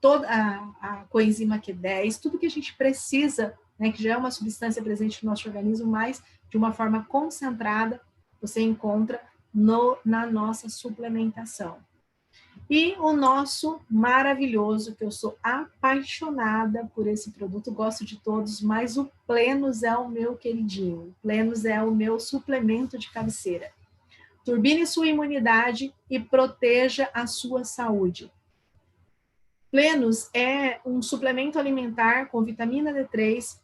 toda a coenzima Q10, tudo que a gente precisa, né, que já é uma substância presente no nosso organismo, mas de uma forma concentrada, você encontra na nossa suplementação. E o nosso maravilhoso, que eu sou apaixonada por esse produto, gosto de todos, mas o Plenos é o meu queridinho. O Plenos é o meu suplemento de cabeceira. Turbine sua imunidade e proteja a sua saúde. Plenos é um suplemento alimentar com vitamina D3,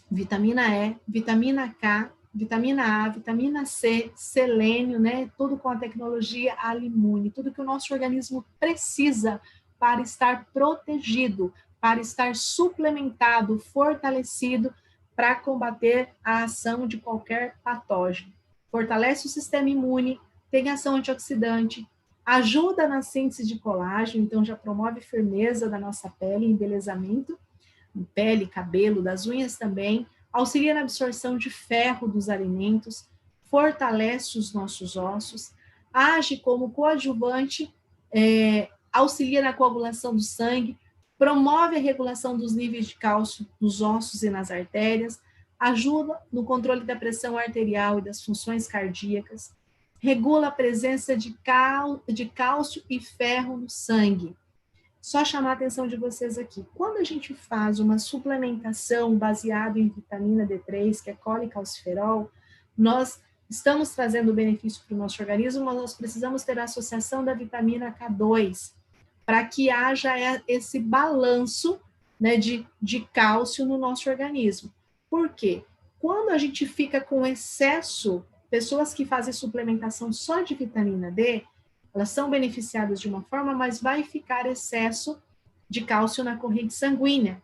vitamina E, vitamina K, vitamina A, vitamina C, selênio, né? Tudo com a tecnologia Alimune, tudo que o nosso organismo precisa para estar protegido, para estar suplementado, fortalecido para combater a ação de qualquer patógeno. Fortalece o sistema imune, tem ação antioxidante, ajuda na síntese de colágeno, então já promove firmeza da nossa pele, embelezamento, pele, cabelo, das unhas também, auxilia na absorção de ferro dos alimentos, fortalece os nossos ossos, age como coadjuvante, auxilia na coagulação do sangue, promove a regulação dos níveis de cálcio nos ossos e nas artérias, ajuda no controle da pressão arterial e das funções cardíacas, regula a presença de cálcio e ferro no sangue. Só chamar a atenção de vocês aqui. Quando a gente faz uma suplementação baseada em vitamina D3, que é colicalciferol, nós estamos trazendo benefício para o nosso organismo, mas nós precisamos ter a associação da vitamina K2 para que haja esse balanço, né, de cálcio no nosso organismo. Por quê? Quando a gente fica com excesso, pessoas que fazem suplementação só de vitamina D, elas são beneficiadas de uma forma, mas vai ficar excesso de cálcio na corrente sanguínea.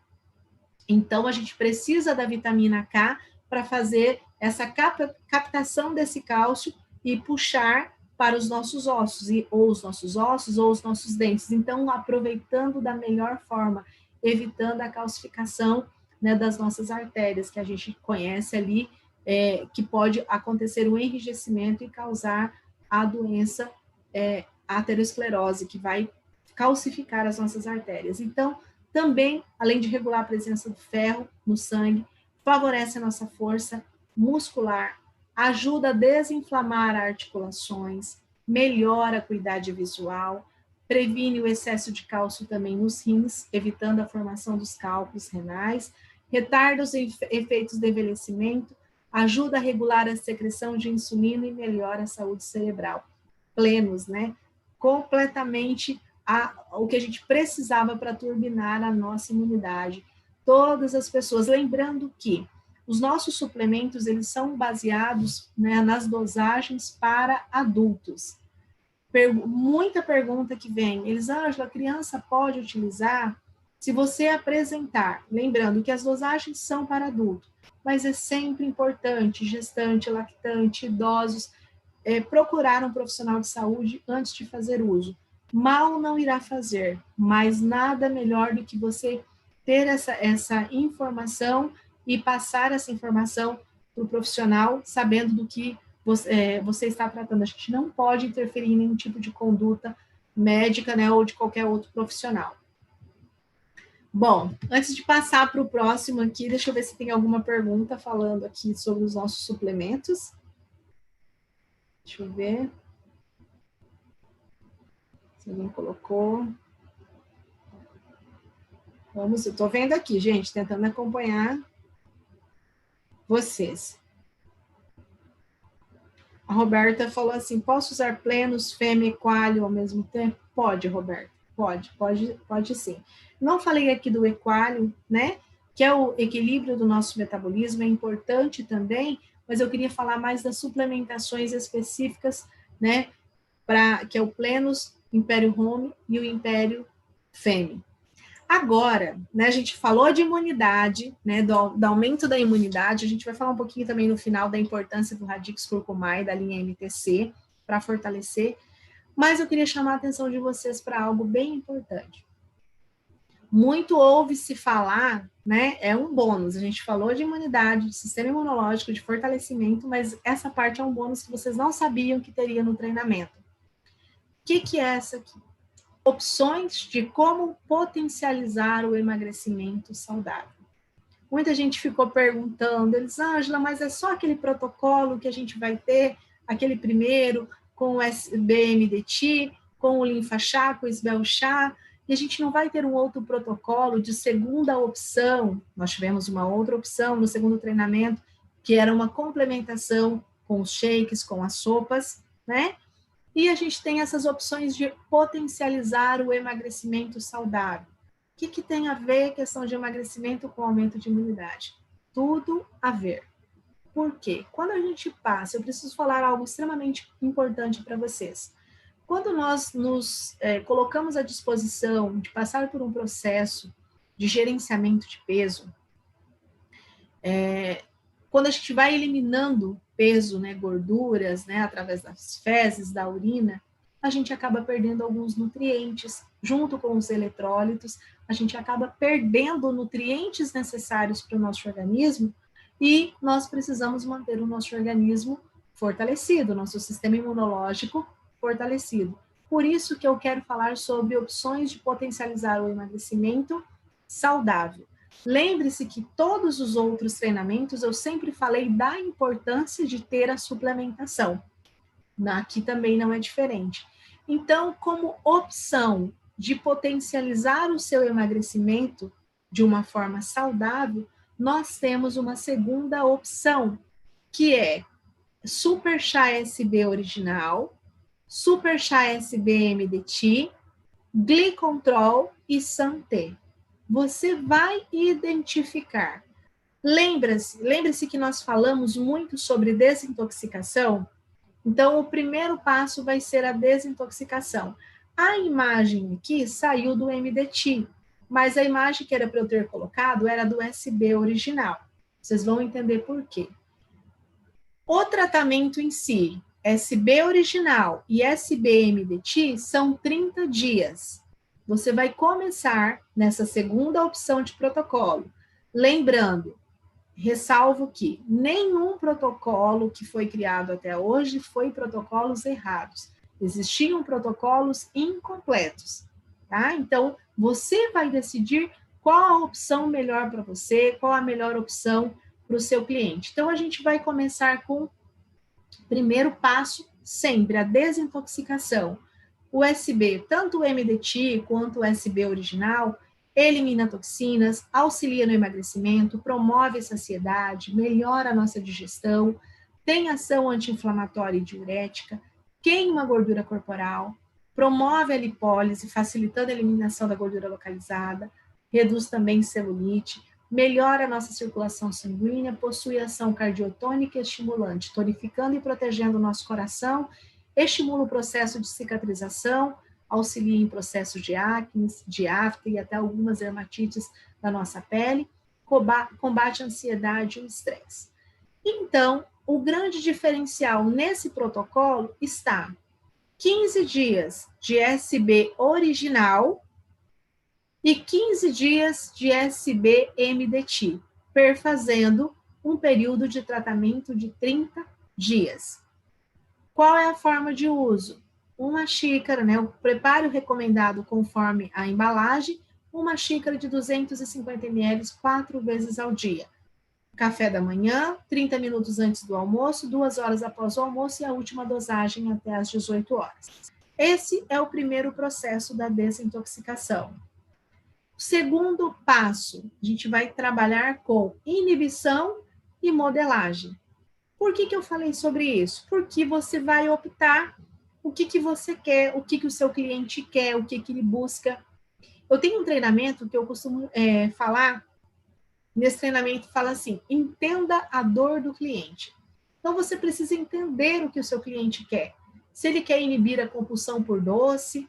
Então, a gente precisa da vitamina K para fazer essa captação desse cálcio e puxar para os nossos ossos, ou os nossos dentes. Então, aproveitando da melhor forma, evitando a calcificação, né, das nossas artérias, que a gente conhece ali, que pode acontecer um enrijecimento e causar a doença aterosclerose, que vai calcificar as nossas artérias. Então, também, além de regular a presença do ferro no sangue, favorece a nossa força muscular, ajuda a desinflamar articulações, melhora a acuidade visual, previne o excesso de cálcio também nos rins, evitando a formação dos cálculos renais, retarda os efeitos do envelhecimento, ajuda a regular a secreção de insulina e melhora a saúde cerebral. Plenos, né? Completamente o que a gente precisava para turbinar a nossa imunidade. Todas as pessoas, lembrando que os nossos suplementos, eles são baseados, né, nas dosagens para adultos. Muita pergunta que vem, Elisângela, a criança pode utilizar? Se você apresentar, lembrando que as dosagens são para adulto, mas é sempre importante, gestante, lactante, idosos, procurar um profissional de saúde antes de fazer uso. Mal não irá fazer, mas nada melhor do que você ter essa informação e passar essa informação para o profissional, sabendo do que você está tratando. A gente não pode interferir em nenhum tipo de conduta médica, né, ou de qualquer outro profissional. Bom, antes de passar para o próximo aqui, deixa eu ver se tem alguma pergunta falando aqui sobre os nossos suplementos. Deixa eu ver. Se alguém colocou. Vamos, eu estou vendo aqui, gente, tentando acompanhar vocês. A Roberta falou assim, posso usar Plenos, Fêmea e Equalio ao mesmo tempo? Pode, Roberta, pode sim. Não falei aqui do Equalio, né, que é o equilíbrio do nosso metabolismo, é importante também, mas eu queria falar mais das suplementações específicas, né, que é o Plenos, Império Home e o Império Fêmea. Agora, né, a gente falou de imunidade, né, do aumento da imunidade, a gente vai falar um pouquinho também no final da importância do Radix Curcumai, da linha MTC, para fortalecer, mas eu queria chamar a atenção de vocês para algo bem importante. Muito ouve-se falar, né, é um bônus, a gente falou de imunidade, de sistema imunológico, de fortalecimento, mas essa parte é um bônus que vocês não sabiam que teria no treinamento. O que é essa aqui? opções de como potencializar o emagrecimento saudável. Muita gente ficou perguntando, Elisângela, mas é só aquele protocolo que a gente vai ter, aquele primeiro, com o SBMDT, com o linfa-chá, com o SBL-chá, e a gente não vai ter um outro protocolo de segunda opção. Nós tivemos uma outra opção no segundo treinamento, que era uma complementação com os shakes, com as sopas, né? E a gente tem essas opções de potencializar o emagrecimento saudável. O que tem a ver a questão de emagrecimento com aumento de imunidade? Tudo a ver. Por quê? Quando a gente passa, eu preciso falar algo extremamente importante para vocês. Quando nós nos colocamos à disposição de passar por um processo de gerenciamento de peso, quando a gente vai eliminando peso, né, gorduras, né, através das fezes, da urina, a gente acaba perdendo alguns nutrientes, junto com os eletrólitos, a gente acaba perdendo nutrientes necessários para o nosso organismo e nós precisamos manter o nosso organismo fortalecido, nosso sistema imunológico fortalecido. Por isso que eu quero falar sobre opções de potencializar o emagrecimento saudável. Lembre-se que todos os outros treinamentos eu sempre falei da importância de ter a suplementação. Aqui também não é diferente. Então, como opção de potencializar o seu emagrecimento de uma forma saudável, nós temos uma segunda opção, que é Super Chá SB original, Super Chá SB MDT, Glicontrol e Santé. Você vai identificar. Lembre-se que nós falamos muito sobre desintoxicação. Então, o primeiro passo vai ser a desintoxicação. A imagem aqui saiu do MDT, mas a imagem que era para eu ter colocado era do SB original. Vocês vão entender por quê. O tratamento em si, SB original e SB MDT, são 30 dias. Você vai começar nessa segunda opção de protocolo. Lembrando, ressalvo que nenhum protocolo que foi criado até hoje foi protocolos errados. Existiam protocolos incompletos, tá? Então, você vai decidir qual a opção melhor para você, qual a melhor opção para o seu cliente. Então, a gente vai começar com o primeiro passo, sempre a desintoxicação. O SB, tanto o MDT quanto o SB original, elimina toxinas, auxilia no emagrecimento, promove a saciedade, melhora a nossa digestão, tem ação anti-inflamatória e diurética, queima a gordura corporal, promove a lipólise, facilitando a eliminação da gordura localizada, reduz também celulite, melhora a nossa circulação sanguínea, possui ação cardiotônica e estimulante, tonificando e protegendo o nosso coração, estimula o processo de cicatrização, auxilia em processos de acne, de afta e até algumas dermatites da nossa pele, combate a ansiedade e o estresse. Então, o grande diferencial nesse protocolo está 15 dias de SB original e 15 dias de SB-MDT, perfazendo um período de tratamento de 30 dias. Qual é a forma de uso? Uma xícara, né? O preparo recomendado conforme a embalagem, uma xícara de 250 ml 4 vezes ao dia. Café da manhã, 30 minutos antes do almoço, 2 horas após o almoço e a última dosagem até às 18 horas. Esse é o primeiro processo da desintoxicação. O segundo passo, a gente vai trabalhar com inibição e modelagem. Por que eu falei sobre isso? Porque você vai optar o que você quer, o que o seu cliente quer, o que ele busca. Eu tenho um treinamento que eu costumo falar, nesse treinamento fala assim, entenda a dor do cliente. Então, você precisa entender o que o seu cliente quer. Se ele quer inibir a compulsão por doce,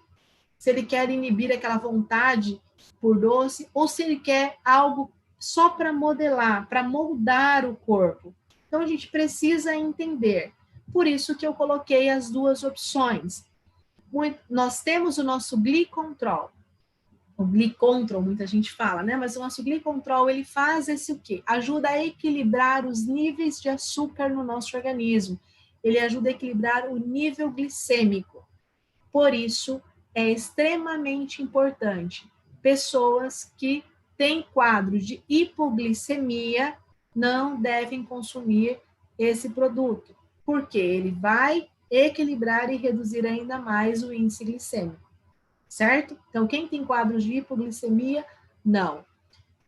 se ele quer inibir aquela vontade por doce, ou se ele quer algo só para modelar, para moldar o corpo. Então, a gente precisa entender. Por isso que eu coloquei as duas opções. Nós temos o nosso Glicontrol. O Glicontrol, muita gente fala, né? Mas o nosso Glicontrol, ele faz esse o quê? Ajuda a equilibrar os níveis de açúcar no nosso organismo. Ele ajuda a equilibrar o nível glicêmico. Por isso, é extremamente importante. Pessoas que têm quadro de hipoglicemia não devem consumir esse produto, porque ele vai equilibrar e reduzir ainda mais o índice glicêmico, certo? Então, quem tem quadros de hipoglicemia, não.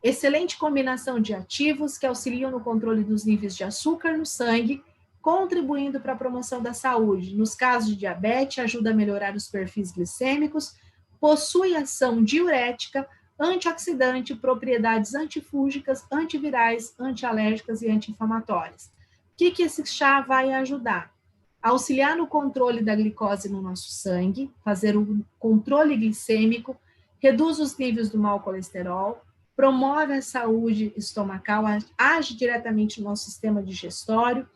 Excelente combinação de ativos que auxiliam no controle dos níveis de açúcar no sangue, contribuindo para a promoção da saúde. Nos casos de diabetes, ajuda a melhorar os perfis glicêmicos, possui ação diurética, antioxidante, propriedades antifúngicas, antivirais, antialérgicas e anti-inflamatórias. O que esse chá vai ajudar? Auxiliar no controle da glicose no nosso sangue, fazer o controle glicêmico, reduz os níveis do mau colesterol, promove a saúde estomacal, age diretamente no nosso sistema digestório,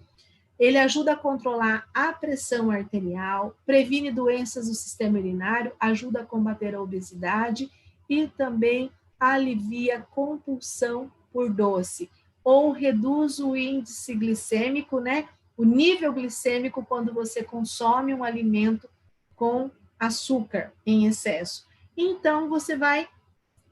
ele ajuda a controlar a pressão arterial, previne doenças do sistema urinário, ajuda a combater a obesidade e também alivia a compulsão por doce, ou reduz o índice glicêmico, né? O nível glicêmico quando você consome um alimento com açúcar em excesso. Então, você vai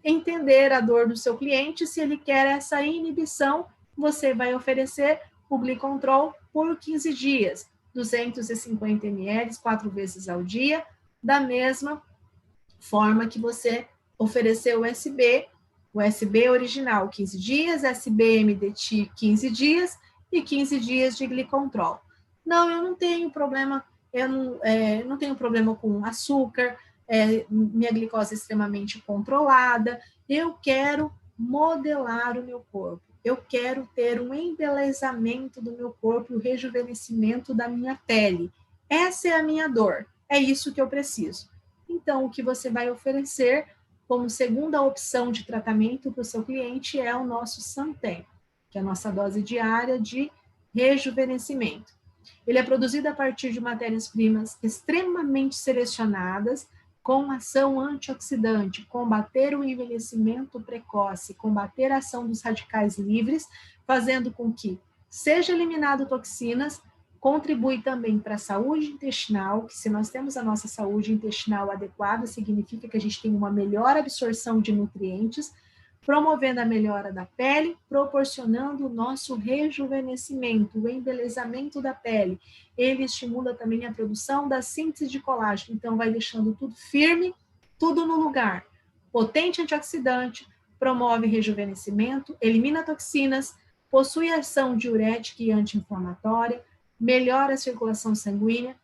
entender a dor do seu cliente, se ele quer essa inibição, você vai oferecer o Glicontrol por 15 dias, 250 ml, 4 vezes ao dia, da mesma forma que você ofereceu o SB original 15 dias, SB MDT 15 dias e 15 dias de Glicontrol. Não, eu não tenho problema, não tenho problema com açúcar, minha glicose é extremamente controlada, eu quero modelar o meu corpo, eu quero ter um embelezamento do meu corpo, o rejuvenescimento da minha pele. Essa é a minha dor, é isso que eu preciso. Então, o que você vai oferecer como segunda opção de tratamento para o seu cliente é o nosso Santen, que é a nossa dose diária de rejuvenescimento. Ele é produzido a partir de matérias-primas extremamente selecionadas, com ação antioxidante, combater o envelhecimento precoce, combater a ação dos radicais livres, fazendo com que seja eliminado toxinas, contribui também para a saúde intestinal, que se nós temos a nossa saúde intestinal adequada, significa que a gente tem uma melhor absorção de nutrientes, promovendo a melhora da pele, proporcionando o nosso rejuvenescimento, o embelezamento da pele. Ele estimula também a produção da síntese de colágeno, então vai deixando tudo firme, tudo no lugar. Potente antioxidante, promove rejuvenescimento, elimina toxinas, possui ação diurética e anti-inflamatória, melhora a circulação sanguínea,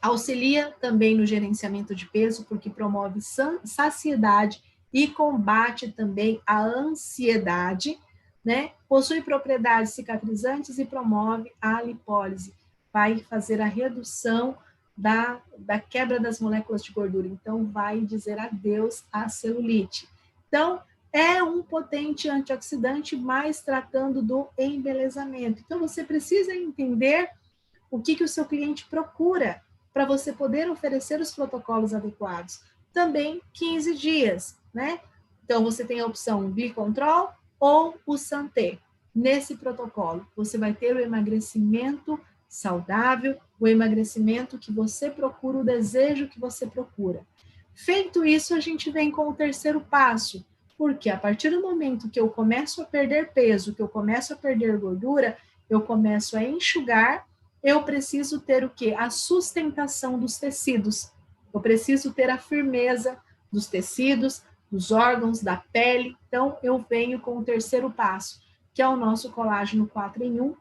auxilia também no gerenciamento de peso, porque promove saciedade e combate também a ansiedade, né? Possui propriedades cicatrizantes e promove a lipólise, vai fazer a redução da quebra das moléculas de gordura, então vai dizer adeus à celulite. Então, é um potente antioxidante, mas tratando do embelezamento. Então, você precisa entender o que o seu cliente procura para você poder oferecer os protocolos adequados. Também 15 dias, né? Então, você tem a opção Glicontrol ou o Santé. Nesse protocolo, você vai ter o emagrecimento saudável, o emagrecimento que você procura, o desejo que você procura. Feito isso, a gente vem com o terceiro passo, porque a partir do momento que eu começo a perder peso, que eu começo a perder gordura, eu começo a enxugar, eu preciso ter o quê? A sustentação dos tecidos. Eu preciso ter a firmeza dos tecidos, dos órgãos, da pele. Então, eu venho com o terceiro passo, que é o nosso colágeno 4 em 1,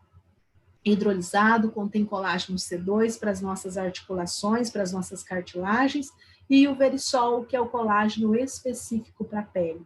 hidrolisado, contém colágeno C2 para as nossas articulações, para as nossas cartilagens, e o Verisol, que é o colágeno específico para a pele.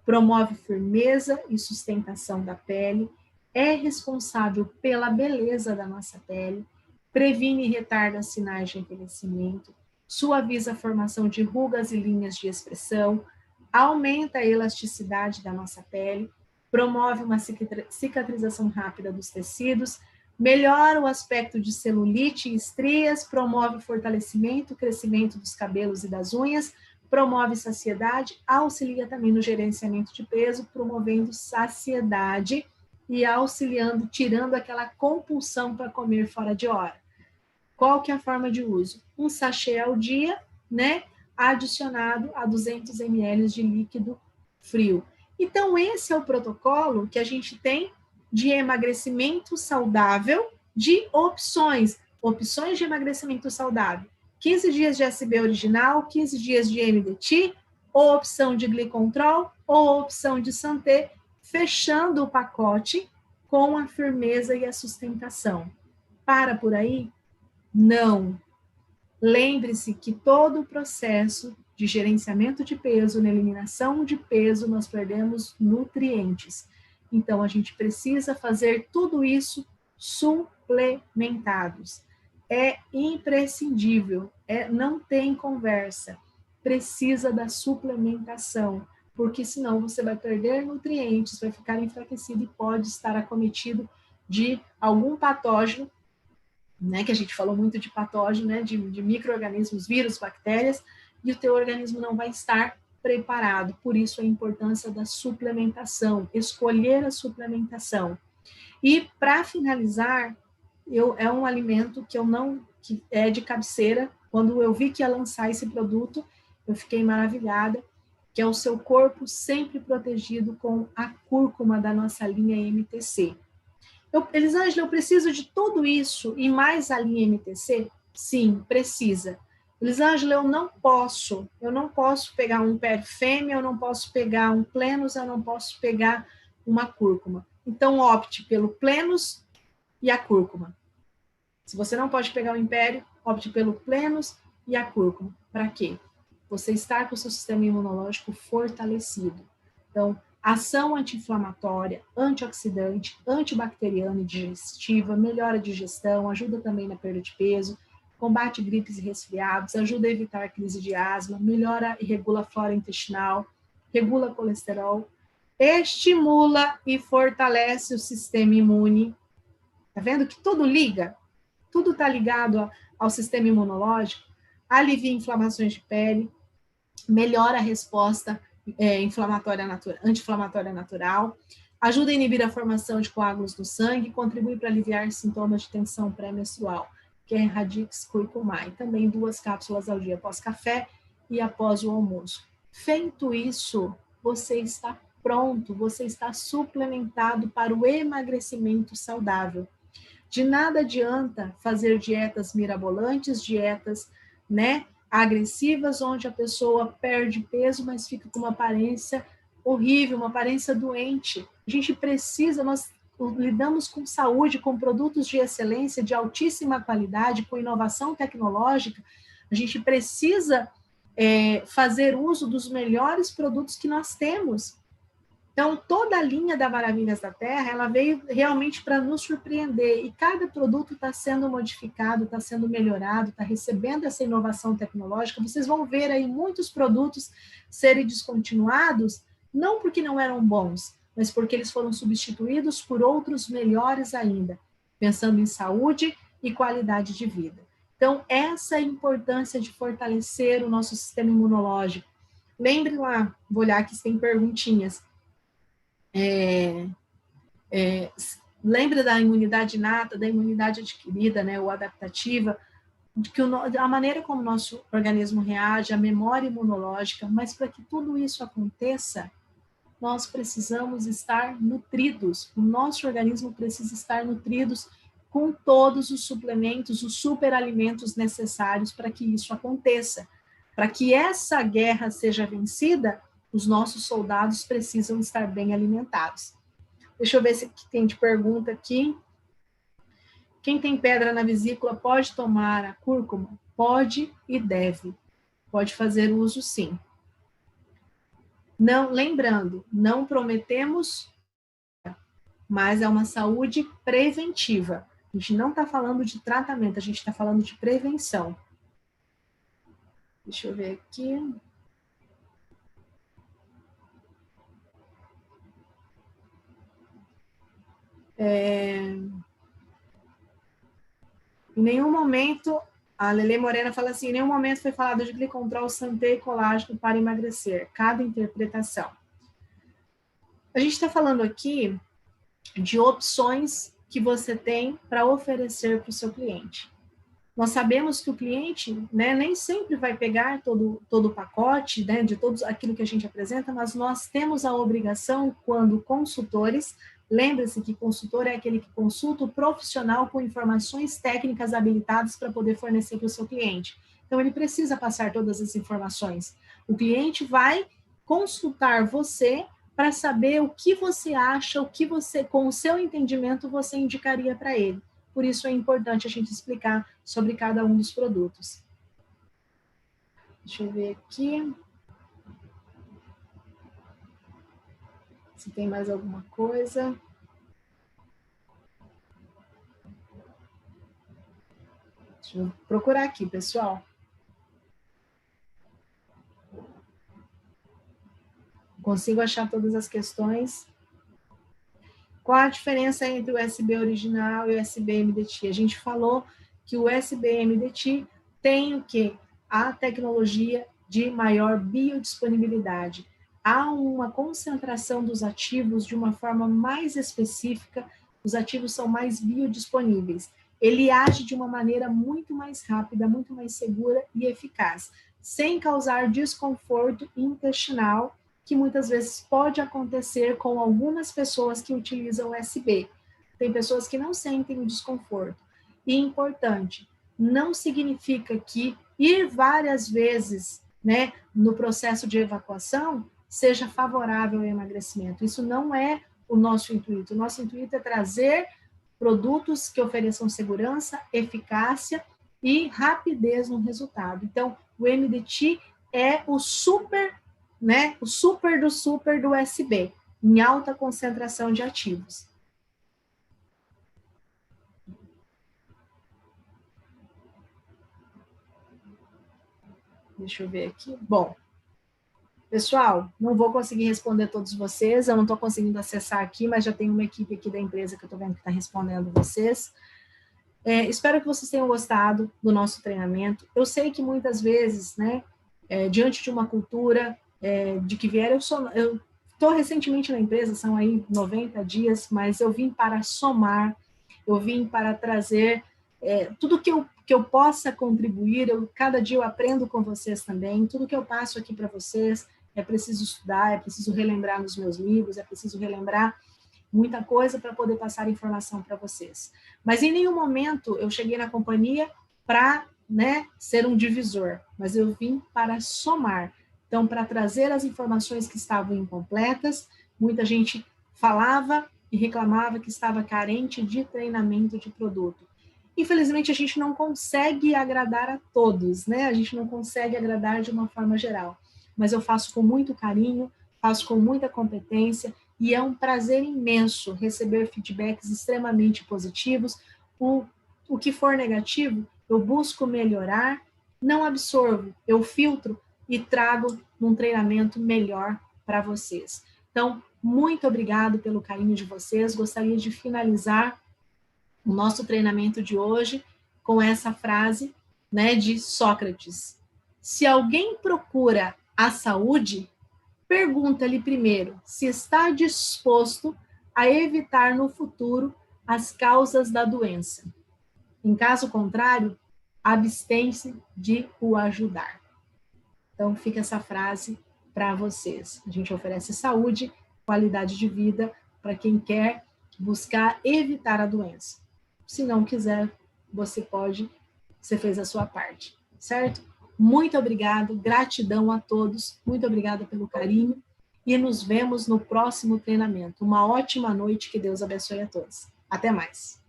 Promove firmeza e sustentação da pele, é responsável pela beleza da nossa pele, previne e retarda sinais de envelhecimento, suaviza a formação de rugas e linhas de expressão, aumenta a elasticidade da nossa pele, promove uma cicatrização rápida dos tecidos, melhora o aspecto de celulite e estrias, promove o fortalecimento, crescimento dos cabelos e das unhas, promove saciedade, auxilia também no gerenciamento de peso, promovendo saciedade e auxiliando, tirando aquela compulsão para comer fora de hora. Qual que é a forma de uso? Um sachê ao dia, né? adicionado a 200 ml de líquido frio. Então, esse é o protocolo que a gente tem de emagrecimento saudável, de opções de emagrecimento saudável. 15 dias de SB original, 15 dias de MDT, ou opção de Glicontrol, ou opção de Santé, fechando o pacote com a firmeza e a sustentação. Para por aí? Não. Lembre-se que todo o processo de gerenciamento de peso, na eliminação de peso, nós perdemos nutrientes. Então, a gente precisa fazer tudo isso suplementados. É imprescindível, não tem conversa. Precisa da suplementação, porque senão você vai perder nutrientes, vai ficar enfraquecido e pode estar acometido de algum patógeno, né, que a gente falou muito de patógeno, né, de micro-organismos, vírus, bactérias, e o teu organismo não vai estar preparado. Por isso a importância da suplementação, escolher a suplementação. E para finalizar, é um alimento que é de cabeceira. Quando eu vi que ia lançar esse produto, eu fiquei maravilhada, que é o seu corpo sempre protegido com a cúrcuma da nossa linha MTC. Elisângela, eu preciso de tudo isso e mais a linha MTC? Sim, precisa. Elisângela, eu não posso pegar um perfêmea, eu não posso pegar um plenus, eu não posso pegar uma cúrcuma. Então, opte pelo plenus e a cúrcuma. Se você não pode pegar o império, opte pelo plenus e a cúrcuma. Para quê? Você está com o seu sistema imunológico fortalecido. Então, ação anti-inflamatória, antioxidante, antibacteriana e digestiva, melhora a digestão, ajuda também na perda de peso, combate gripes e resfriados, ajuda a evitar crise de asma, melhora e regula a flora intestinal, regula colesterol, estimula e fortalece o sistema imune. Tá vendo que tudo liga? Tudo está ligado ao sistema imunológico, alivia inflamações de pele, melhora a resposta anti-inflamatória natural, ajuda a inibir a formação de coágulos no sangue, contribui para aliviar sintomas de tensão pré-menstrual, que é Radix Curcumai. Também 2 cápsulas ao dia após café e após o almoço. Feito isso, você está pronto, você está suplementado para o emagrecimento saudável. De nada adianta fazer dietas mirabolantes, dietas, né, agressivas, onde a pessoa perde peso, mas fica com uma aparência horrível, uma aparência doente. A gente precisa, nós lidamos com saúde, com produtos de excelência, de altíssima qualidade, com inovação tecnológica. A gente precisa fazer uso dos melhores produtos que nós temos. Então, toda a linha da Maravilhas da Terra, ela veio realmente para nos surpreender, e cada produto está sendo modificado, está sendo melhorado, está recebendo essa inovação tecnológica. Vocês vão ver aí muitos produtos serem descontinuados, não porque não eram bons, mas porque eles foram substituídos por outros melhores ainda, pensando em saúde e qualidade de vida. Então, essa é a importância de fortalecer o nosso sistema imunológico. Lembre lá, vou olhar aqui se tem perguntinhas. Lembra da imunidade inata, da imunidade adquirida, né, ou adaptativa, de que a maneira como o nosso organismo reage, a memória imunológica, mas para que tudo isso aconteça, nós precisamos estar nutridos, o nosso organismo precisa estar nutridos com todos os suplementos, os superalimentos necessários para que isso aconteça. Para que essa guerra seja vencida, os nossos soldados precisam estar bem alimentados. Deixa eu ver se tem de pergunta aqui. Quem tem pedra na vesícula pode tomar a cúrcuma? Pode e deve. Pode fazer uso, sim. Não, lembrando, não prometemos, mas é uma saúde preventiva. A gente não está falando de tratamento, a gente está falando de prevenção. Deixa eu ver aqui. Em nenhum momento, a Lele Morena fala assim, em nenhum momento foi falado de glicontrol, santé e colágeno para emagrecer. Cada interpretação. A gente está falando aqui de opções que você tem para oferecer para o seu cliente. Nós sabemos que o cliente, né, nem sempre vai pegar todo o pacote, né, de todo aquilo que a gente apresenta, mas nós temos a obrigação, quando consultores, lembre-se que consultor é aquele que consulta o profissional com informações técnicas habilitadas para poder fornecer para o seu cliente. Então, ele precisa passar todas as informações. O cliente vai consultar você para saber o que você acha, o que você, com o seu entendimento, você indicaria para ele. Por isso é importante a gente explicar sobre cada um dos produtos. Deixa eu ver aqui. Se tem mais alguma coisa. Deixa eu procurar aqui, pessoal. Consigo achar todas as questões. Qual a diferença entre o USB original e o USB-MDT? A gente falou que o USB-MDT tem o quê? A tecnologia de maior biodisponibilidade. Há uma concentração dos ativos de uma forma mais específica, os ativos são mais biodisponíveis. Ele age de uma maneira muito mais rápida, muito mais segura e eficaz, sem causar desconforto intestinal, que muitas vezes pode acontecer com algumas pessoas que utilizam USB. Tem pessoas que não sentem o desconforto. E importante, não significa que ir várias vezes, né, no processo de evacuação seja favorável ao emagrecimento. Isso não é o nosso intuito. O nosso intuito é trazer produtos que ofereçam segurança, eficácia e rapidez no resultado. Então, o MDT é o super, né, o super do USB, em alta concentração de ativos. Deixa eu ver aqui. Bom, pessoal, não vou conseguir responder todos vocês, eu não estou conseguindo acessar aqui, mas já tem uma equipe aqui da empresa que eu estou vendo que está respondendo vocês. Espero que vocês tenham gostado do nosso treinamento. Eu sei que muitas vezes, né, diante de uma cultura de que vier, eu estou recentemente na empresa, são aí 90 dias, mas eu vim para somar, eu vim para trazer tudo que eu possa contribuir, cada dia eu aprendo com vocês também, tudo que eu passo aqui para vocês, é preciso estudar, é preciso relembrar nos meus livros, é preciso relembrar muita coisa para poder passar informação para vocês. Mas em nenhum momento eu cheguei na companhia para, né, ser um divisor, mas eu vim para somar. Então, para trazer as informações que estavam incompletas, muita gente falava e reclamava que estava carente de treinamento de produto. Infelizmente, a gente não consegue agradar a todos, né? A gente não consegue agradar de uma forma geral. Mas eu faço com muito carinho, faço com muita competência, e é um prazer imenso receber feedbacks extremamente positivos. O que for negativo, eu busco melhorar, não absorvo, eu filtro e trago num treinamento melhor para vocês. Então, muito obrigado pelo carinho de vocês. Gostaria de finalizar o nosso treinamento de hoje com essa frase, né, de Sócrates. Se alguém procura a saúde, pergunta-lhe primeiro se está disposto a evitar no futuro as causas da doença. Em caso contrário, abstém-se de o ajudar. Então, fica essa frase para vocês. A gente oferece saúde, qualidade de vida para quem quer buscar evitar a doença. Se não quiser, você fez a sua parte, certo? Muito obrigado, gratidão a todos, muito obrigada pelo carinho e nos vemos no próximo treinamento. Uma ótima noite, que Deus abençoe a todos. Até mais.